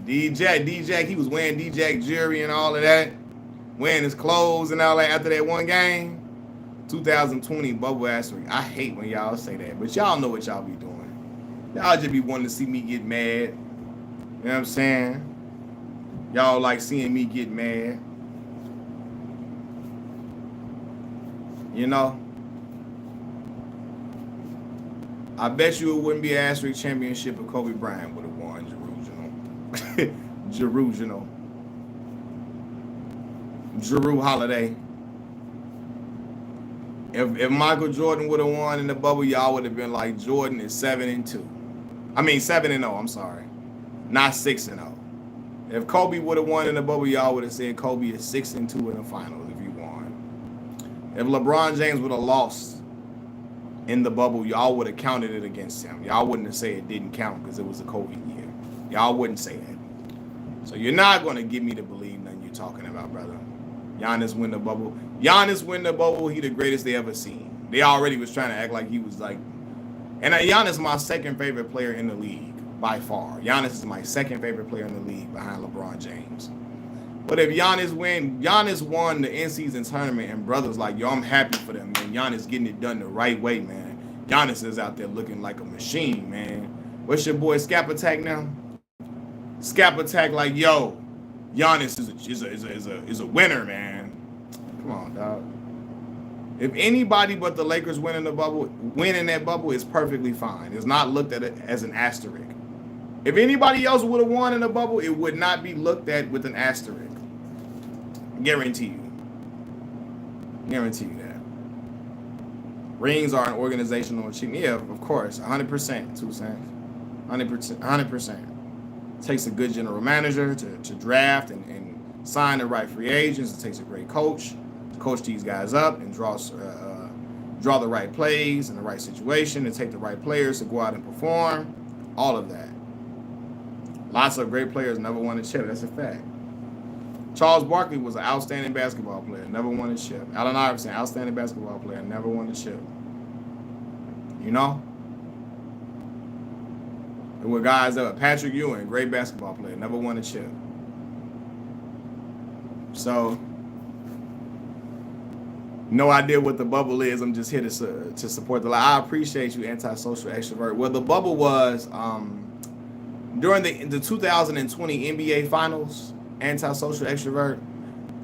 D-Jack, he was wearing D-Jack jewelry and all of that, wearing his clothes and all that after that one game. 2020 bubble asterisk. I hate when y'all say that, but y'all know what y'all be doing. Y'all just be wanting to see me get mad. You know what I'm saying? Y'all like seeing me get mad. You know? I bet you it wouldn't be an asterisk championship if Kobe Bryant would have won Jerusalem. Jrue Holiday. If Michael Jordan would have won in the bubble, y'all would have been like, Jordan is 7-2. I mean 7-0, I'm sorry. Not 6-0. If Kobe would have won in the bubble, y'all would have said Kobe is 6-2 in the finals if he won. If LeBron James would have lost in the bubble, y'all would have counted it against him. Y'all wouldn't have said it didn't count because it was a Kobe year. Y'all wouldn't say that. So you're not going to get me to believe nothing you're talking about, brother. Giannis win the bubble. Giannis win the bubble. He the greatest they ever seen. They already was trying to act like he was like, and Giannis is my second favorite player in the league by far. Giannis is my second favorite player in the league behind LeBron James. But if Giannis won the in-season tournament, and brothers like, yo, I'm happy for them, man. Giannis getting it done the right way, man. Giannis is out there looking like a machine, man. What's your boy Scap Attack now? Scap Attack like, yo, Giannis is a winner, man. Come on, dog. If anybody but the Lakers win in that bubble is perfectly fine. It's not looked at it as an asterisk. If anybody else would have won in the bubble, it would not be looked at with an asterisk. Guarantee you. Guarantee you that. Rings are an organizational achievement. Yeah, of course. 100%, 2 cents. 100%. It takes a good general manager to draft and sign the right free agents. It takes a great coach to coach these guys up and draw the right plays in the right situation and take the right players to go out and perform. All of that. Lots of great players never won a chip. That's a fact. Charles Barkley was an outstanding basketball player, never won a chip. Allen Iverson, outstanding basketball player, never won a chip. You know? There were guys that Patrick Ewing, great basketball player, never won a chip. So, no idea what the bubble is. I'm just here to support the lie. I appreciate you, antisocial extrovert. Well, the bubble was during the 2020 NBA Finals, antisocial extrovert.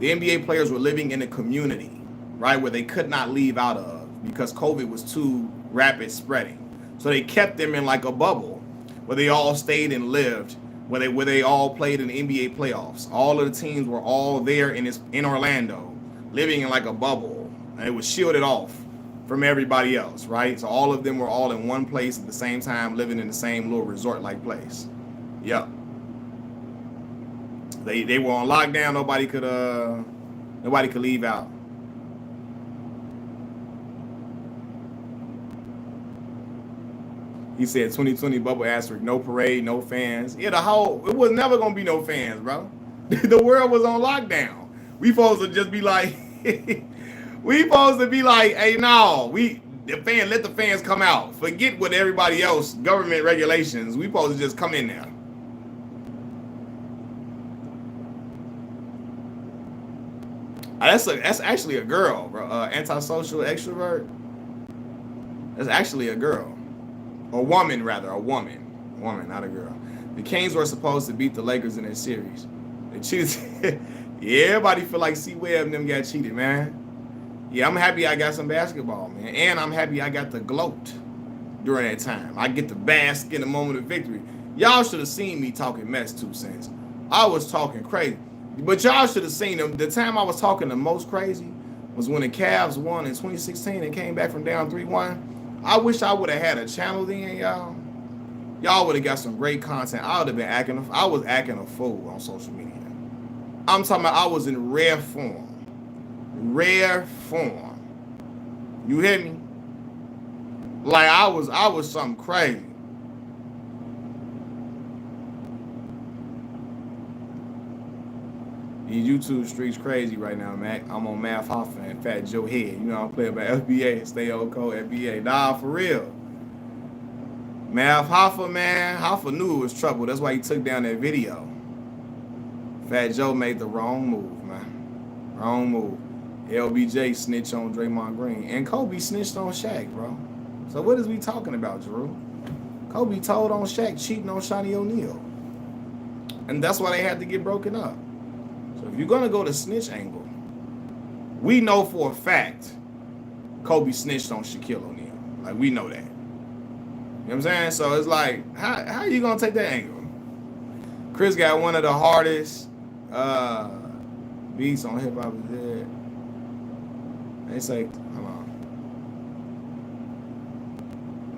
The NBA players were living in a community, right, where they could not leave out of because COVID was too rapid spreading. So they kept them in like a bubble where they all stayed and lived, where they all played in the NBA playoffs. All of the teams were all there in Orlando, living in like a bubble. And it was shielded off from everybody else, right? So all of them were all in one place at the same time, living in the same little resort-like place. Yep. They were on lockdown. Nobody could leave out. He said 2020 bubble asterisk, no parade, no fans. Yeah, it was never gonna be no fans, bro. The world was on lockdown. We supposed to just be like, we supposed to be like, hey, no, let the fans come out. Forget what everybody else, government regulations. We supposed to just come in there. That's actually a girl, bro. Antisocial extrovert. That's actually a girl. A woman, rather. A woman. Woman, not a girl. The Kings were supposed to beat the Lakers in their series. They cheated. Yeah, everybody feel like C-Webb and them got cheated, man. Yeah, I'm happy I got some basketball, man. And I'm happy I got to gloat during that time. I get to bask in the moment of victory. Y'all should have seen me talking mess 2 cents. I was talking crazy. But y'all should have seen them. The time I was talking the most crazy was when the Cavs won in 2016 and came back from down 3-1. I wish I would have had a channel then, y'all. Y'all would have got some great content. I was acting a fool on social media. I'm talking about I was in rare form. Rare form. You hear me? Like I was something crazy. These YouTube streets crazy right now, Mac. I'm on Math Hoffa and Fat Joe Head. You know I'm playing by FBA, stay on code FBA. Nah, for real. Math Hoffa, man. Hoffa knew it was trouble. That's why he took down that video. Fat Joe made the wrong move, man. Wrong move. LBJ snitched on Draymond Green. And Kobe snitched on Shaq, bro. So what is we talking about, Drew? Kobe told on Shaq cheating on Shawnee O'Neal. And that's why they had to get broken up. So if you're going to go the snitch angle, we know for a fact Kobe snitched on Shaquille O'Neal. Like, we know that. You know what I'm saying? So it's like, how are you going to take that angle? Chris got one of the hardest beats on hip hop is dead. They say, hold on.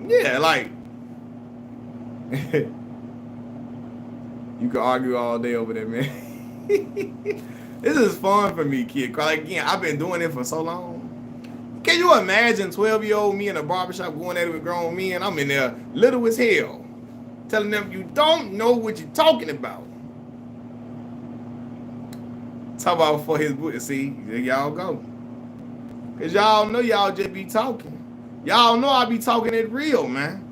Yeah, like, you can argue all day over there, man. This is fun for me, kid. Like, again, I've been doing it for so long. Can you imagine 12-year-old me in a barbershop going at it with grown men? I'm in there little as hell, telling them you don't know what you're talking about. Talk about for his book. See, there y'all go. Because y'all know y'all just be talking. Y'all know I be talking it real, man.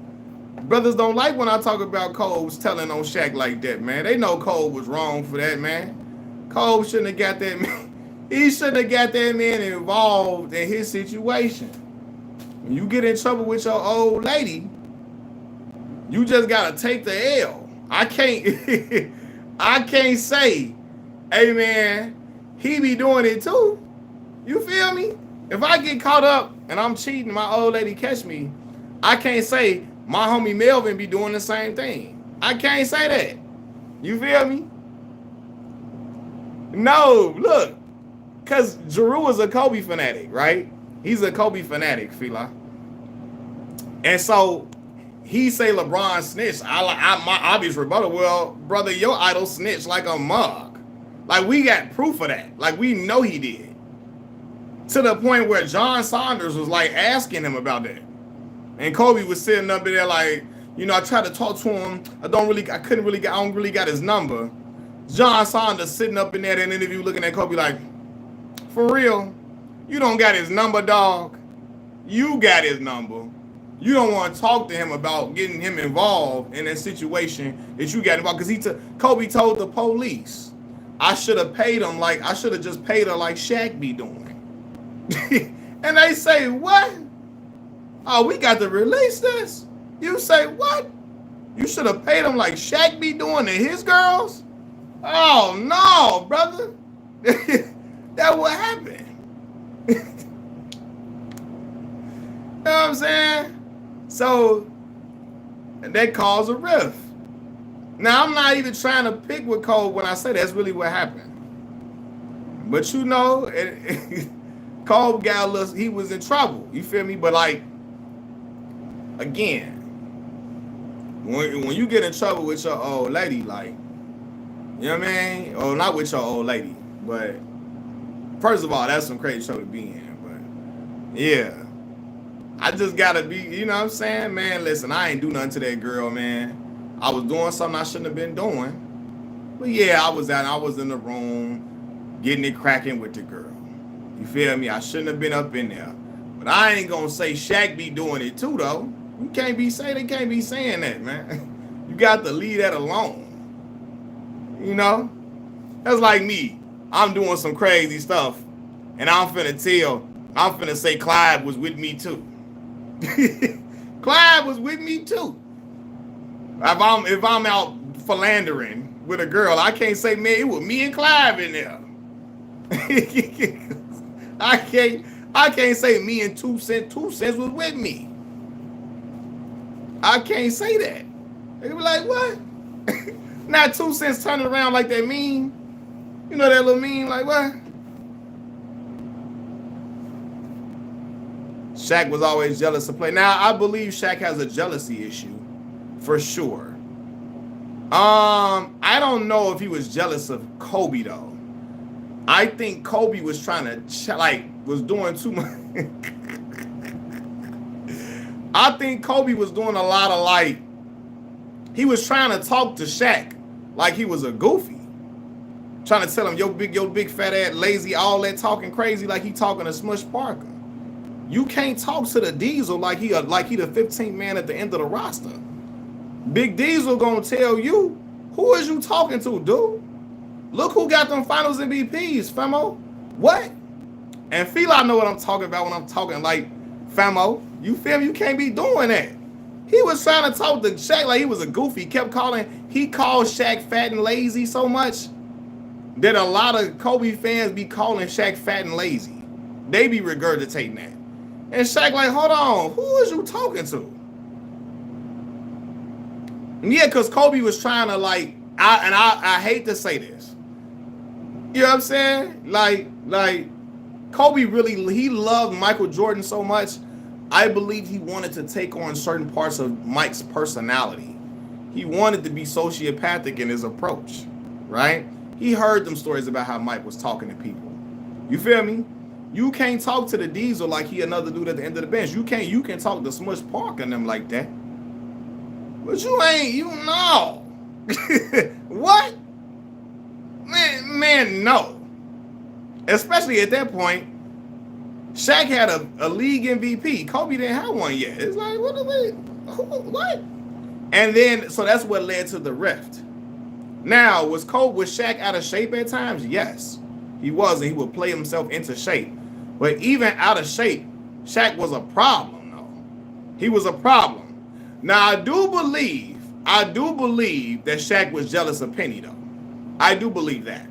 Brothers don't like when I talk about Cole's telling on Shaq like that, man. They know Cole was wrong for that, man. Cole shouldn't have got that man. He shouldn't have got that man involved in his situation. When you get in trouble with your old lady, you just gotta take the L. I can't say, hey man, he be doing it too. You feel me? If I get caught up and I'm cheating, my old lady catch me, I can't say my homie Melvin be doing the same thing. I can't say that. You feel me? No, look. Because Drew is a Kobe fanatic, right? He's a Kobe fanatic, Fila. And so he say LeBron snitched. My obvious rebuttal, well, brother, your idol snitched like a mug. Like, we got proof of that. Like, we know he did. To the point where John Saunders was, like, asking him about that. And Kobe was sitting up there like, you know, I tried to talk to him. I don't really got his number. John Saunders sitting up in there in an interview looking at Kobe like, for real, you don't got his number, dog. You got his number. You don't want to talk to him about getting him involved in that situation that you got involved. Because Kobe told the police, I should have just paid her like Shaq be doing. And they say, what? Oh, we got to release this? You say, what? You should have paid him like Shaq be doing to his girls? Oh, no, brother. That what happened. You know what I'm saying? So, that caused a rift. Now, I'm not even trying to pick with Cole when I say that's really what happened. But you know, Kobe got a little, he was in trouble. You feel me? But like, again, when you get in trouble with your old lady, like, you know what I mean? Or not with your old lady, but first of all, that's some crazy show to be in. But yeah, I just gotta be, you know what I'm saying? Man, listen, I ain't do nothing to that girl, man. I was doing something I shouldn't have been doing. But yeah, I was in the room getting it cracking with the girl. You feel me? I shouldn't have been up in there. But I ain't gonna say Shaq be doing it too, though. You can't be saying, they can't be saying that, man. You got to leave that alone. You know? That's like me. I'm doing some crazy stuff, and I'm finna say Clyde was with me too. Clyde was with me too. If I'm out philandering with a girl, I can't say, man, it was me and Clive in there. I can't say me and 2 Cents was with me. I can't say that. They be like, what? Now 2 Cents turning around like that meme. You know that little meme, like what? Shaq was always jealous of play. Now I believe Shaq has a jealousy issue, for sure. I don't know if he was jealous of Kobe though. I think Kobe was trying to was doing too much. I think Kobe was doing a lot of he was trying to talk to Shaq like he was a goofy. Trying to tell him, your big fat ass lazy, all that talking crazy like he talking to Smush Parker. You can't talk to the Diesel like he the 15th man at the end of the roster. Big Diesel gonna tell you, who is you talking to, dude? Look who got them finals MVPs, Famo. What? And Fila know what I'm talking about when I'm talking like, Famo, you feel me? You can't be doing that. He was trying to talk to Shaq like he was a goofy. He called Shaq fat and lazy so much that a lot of Kobe fans be calling Shaq fat and lazy. They be regurgitating that. And Shaq like, hold on, who is you talking to? Yeah, because Kobe was trying to I hate to say this. You know what I'm saying? Like Kobe he loved Michael Jordan so much. I believe he wanted to take on certain parts of Mike's personality. He wanted to be sociopathic in his approach, right? He heard them stories about how Mike was talking to people. You feel me? You can't talk to the Diesel like he another dude at the end of the bench. You can talk to Smush Park and them like that. But you know. What? Man, no. Especially at that point, Shaq had a league MVP. Kobe didn't have one yet. It's like, what? And then, so that's what led to the rift. Now, was Shaq out of shape at times? Yes, he was, and he would play himself into shape. But even out of shape, Shaq was a problem, though. He was a problem. Now, I do believe that Shaq was jealous of Penny, though. I do believe that.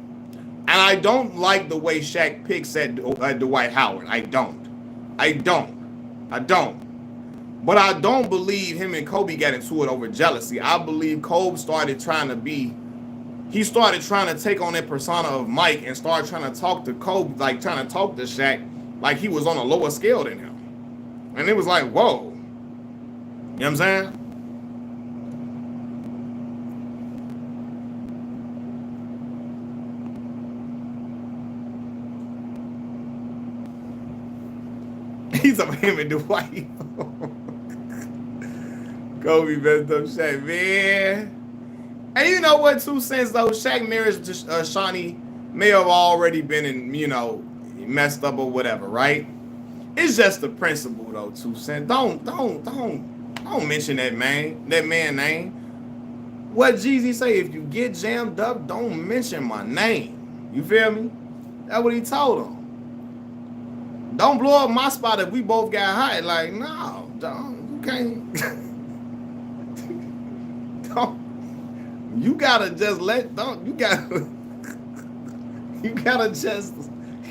And I don't like the way Shaq picks at Dwight Howard. I don't. But I don't believe him and Kobe got into it over jealousy. I believe Kobe started trying to take on that persona of Mike and started trying to talk to Kobe, like trying to talk to Shaq like he was on a lower scale than him. And it was like, whoa. You know what I'm saying? He's up him and Dwight. Kobe messed up Shaq, man. And you know what, 2 Cents though, Shaq marriage to Shawnee may have already been messed up or whatever, right? It's just the principle though, 2 Cents. Don't mention that man name. What Jeezy say? If you get jammed up, don't mention my name. You feel me? That's what he told him. Don't blow up my spot if we both got hot. Like, no, don't. You can't. Don't. You gotta just you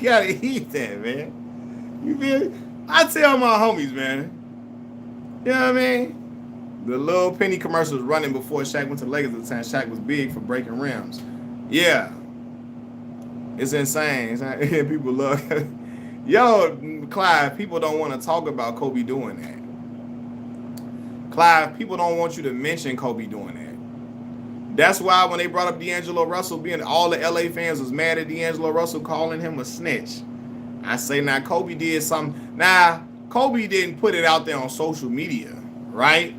gotta eat that, man. You feel me? I tell my homies, man. You know what I mean? The little Penny commercial was running before Shaq went to the Lakers at the time. Shaq was big for breaking rims. Yeah. It's insane. People love Yo, Clive, people don't want to talk about Kobe doing that. Clive, people don't want you to mention Kobe doing that. That's why when they brought up D'Angelo Russell being, all the LA fans was mad at D'Angelo Russell calling him a snitch. I say now Kobe did something. Now Kobe didn't put it out there on social media, right?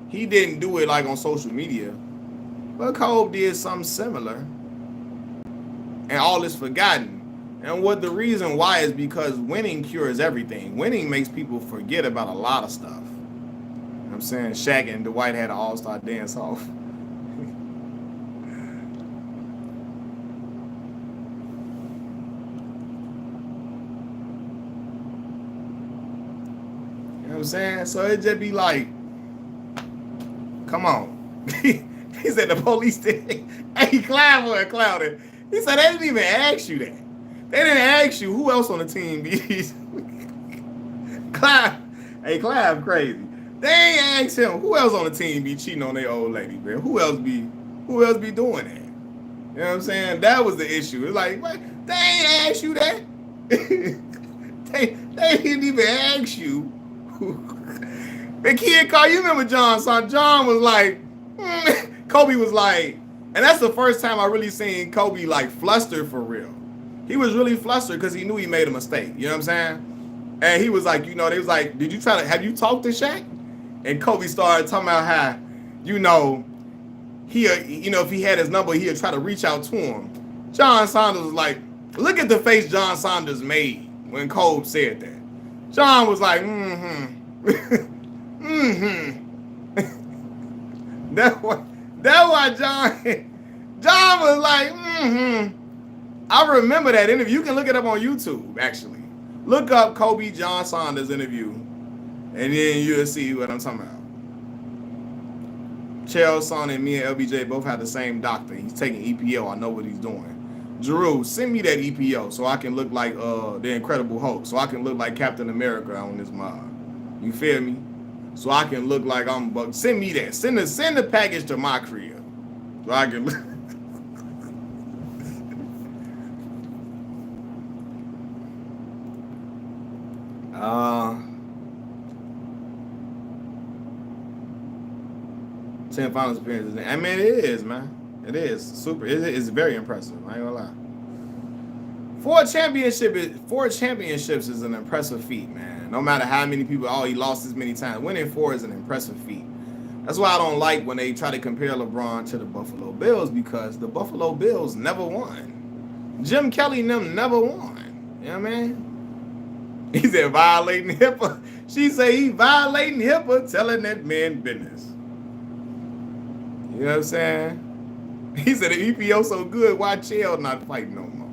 He didn't do it like on social media, but Kobe did something similar, and all is forgotten. And what the reason why is because winning cures everything. Winning makes people forget about a lot of stuff. You know what I'm saying? Shaq and Dwight had an all-star dance off. You know what I'm saying? So it just be like, come on. He said the police did. Hey, Clive was clouded. He said they didn't even ask you that. They didn't ask you who else on the team be. Clive, hey, Clive crazy. They ain't asked him who else on the team be cheating on their old lady, man. Who else be doing that? You know what I'm saying? That was the issue. It's like, what? They ain't asked you that. they didn't even ask you. The kid called, you remember John? So John was like, Kobe was like, and that's the first time I really seen Kobe like flustered for real. He was really flustered because he knew he made a mistake. You know what I'm saying? And he was like, you know, they was like, have you talked to Shaq? And Kobe started talking about how, you know, if he had his number, he'd try to reach out to him. John Saunders was like, look at the face John Saunders made when Kobe said that. John was like, That's why John was like, I remember that interview. You can look it up on YouTube, actually. Look up Kobe John Saunders interview, and then you'll see what I'm talking about. Chael's son and me and LBJ both have the same doctor. He's taking EPO. I know what he's doing. Drew, send me that EPO so I can look like the Incredible Hulk, so I can look like Captain America on this mob. You feel me? So I can look like I'm. Send me that. Send the package to my crib, so I can. Ten finals appearances. I mean, it is, man. It is super. It's very impressive. I ain't gonna lie. Four championships is an impressive feat, man. No matter how many people, he lost this many times. Winning 4 is an impressive feat. That's why I don't like when they try to compare LeBron to the Buffalo Bills, because the Buffalo Bills never won. Jim Kelly and them never won. You know what I mean? He said violating HIPAA. She said he violating HIPAA, telling that man business. You know what I'm saying? He said the EPO so good, why Chael not fighting no more?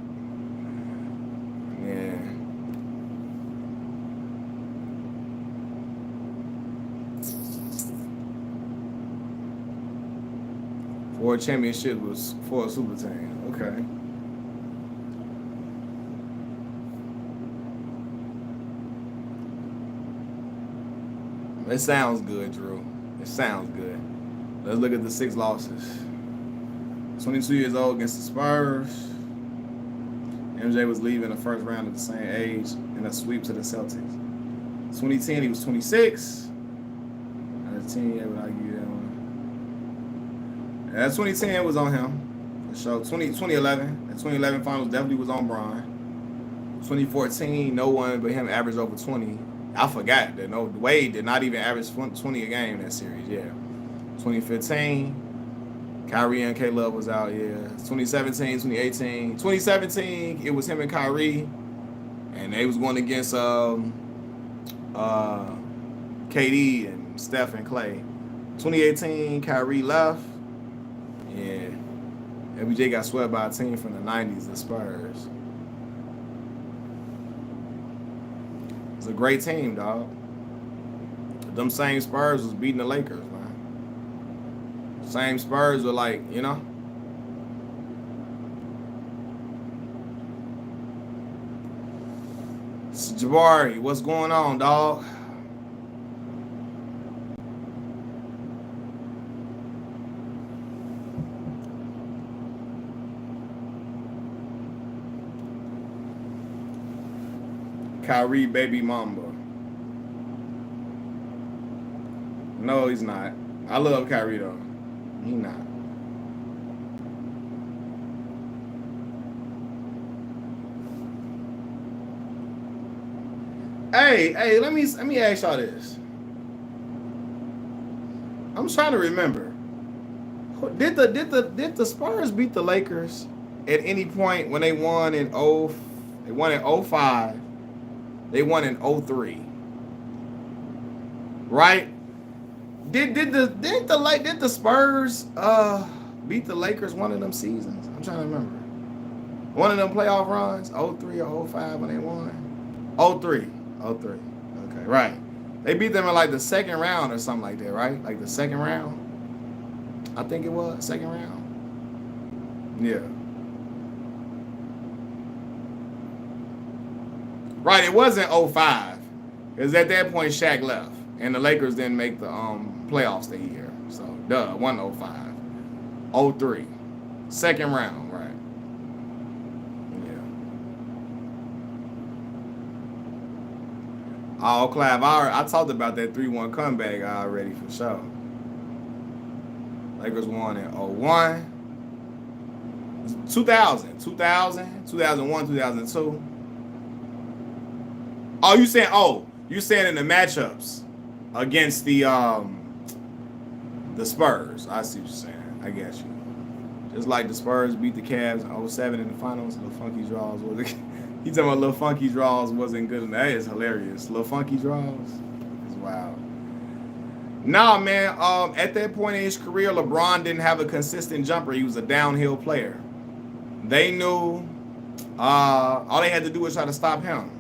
Yeah. 4 championships was 4 super teams. Okay. It sounds good, Drew. It sounds good. Let's look at the 6 losses. 22 years old against the Spurs. MJ was leaving the first round at the same age in a sweep to the Celtics. 2010, he was 26. Out of 10, yeah, would argue that one. Yeah, 2010 was on him. For sure. 2011. The 2011 finals definitely was on Bron. 2014, no one but him averaged over 20. I forgot that Wade did not even average 20 a game in that series. Yeah. 2015, Kyrie and K-Love was out. Yeah. 2017, 2018. 2017, it was him and Kyrie, and they was going against KD and Steph and Clay. 2018, Kyrie left. Yeah. LBJ got swept by a team from the 90s, the Spurs. It's a great team, dog. Them same Spurs was beating the Lakers, man. Same Spurs were like, you know. Jabari, what's going on, dog? Kyrie baby mamba. No, he's not. I love Kyrie though. He not. Hey, let me ask y'all this. I'm trying to remember. Did the Spurs beat the Lakers at any point when they won in they won in 05, they won in 03. Right? Did the Spurs beat the Lakers one of them seasons? I'm trying to remember. One of them playoff runs, 03 or 05 when they won? 03. 03. Okay, right. They beat them in like the second round or something like that, right? Like the second round. I think it was second round. Yeah. Right, it wasn't 05. Because at that point Shaq left. And the Lakers didn't make the playoffs that year. So, duh, 105. 03. Second round, right. Yeah. Oh, Clav, I talked about that 3-1 comeback already for sure. Lakers won in 01. 2000, 2001, 2002. Oh, you saying in the matchups against the Spurs. I see what you're saying. I get you. Just like the Spurs beat the Cavs in 07 in the finals, Little Funky Draws was he talking about Little Funky Draws wasn't good enough. That is hilarious. Little Funky Draws is wild. Nah, man, at that point in his career, LeBron didn't have a consistent jumper. He was a downhill player. They knew all they had to do was try to stop him.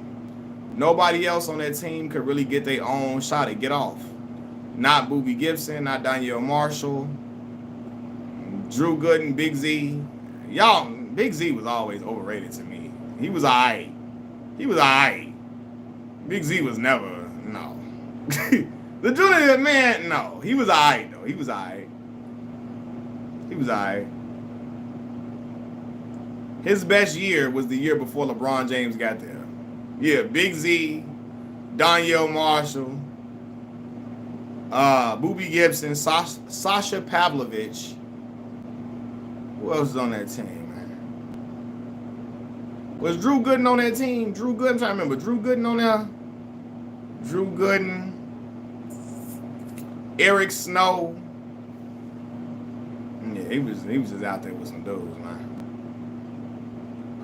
Nobody else on that team could really get their own shot at get off. Not Boobie Gibson, not Danielle Marshall, Drew Gooden, Big Z. Y'all, Big Z was always overrated to me. He was alright. Big Z was never, no. The junior man, no. He was alright though. He was alright. His best year was the year before LeBron James got there. Yeah, Big Z, Danielle Marshall, Boobie Gibson, Sasha Pavlovich. Who else was on that team, man? Was Drew Gooden on that team? Drew Gooden, I'm trying to remember. Drew Gooden on there? Drew Gooden, Eric Snow. Yeah, he was just out there with some dudes, man.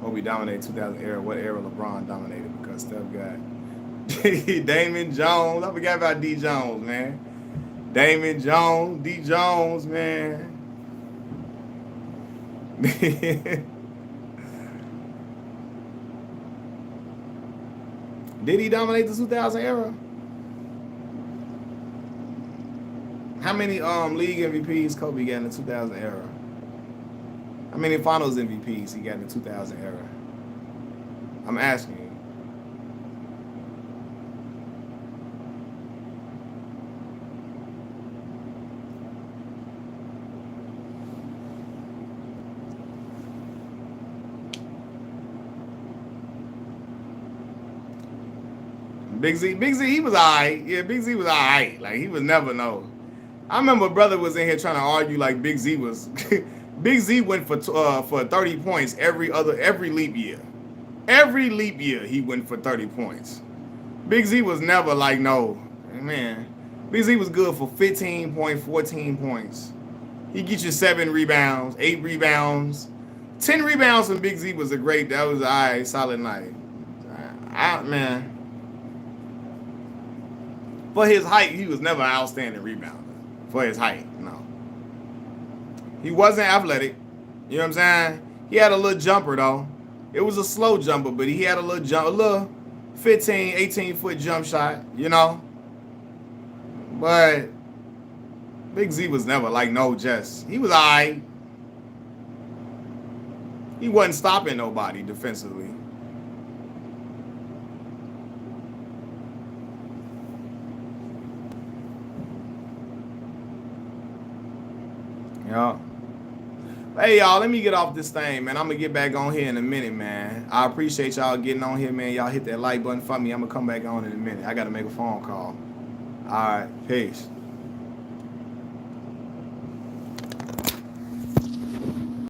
Kobe dominated 2000 era. What era LeBron dominated? Because Steph got Damon Jones. I forgot about D. Jones, man. Damon Jones, D. Jones, man. Did he dominate the 2000 era? How many league MVPs Kobe got in the 2000 era? How many finals MVPs he got in the 2000 era? I'm asking you. Big Z, he was alright. Yeah, Big Z was alright. Like, he was never no. I remember brother was in here trying to argue like Big Z was. Big Z went for 30 points every leap year. Every leap year he went for 30 points. Big Z was never like no, man. Big Z was good for 15 points, 14 points. He get you 7 rebounds, 8 rebounds, 10 rebounds from Big Z was a great. That was alright, solid night. Man. For his height, he was never an outstanding rebounder. For his height, no. He wasn't athletic. You know what I'm saying? He had a little jumper, though. It was a slow jumper, but he had a little 15, 18-foot jump shot, you know? But Big Z was never like no just. He was all right. He wasn't stopping nobody defensively. Yeah. Hey, y'all, let me get off this thing, man. I'm going to get back on here in a minute, man. I appreciate y'all getting on here, man. Y'all hit that like button for me. I'm going to come back on in a minute. I got to make a phone call. All right, peace.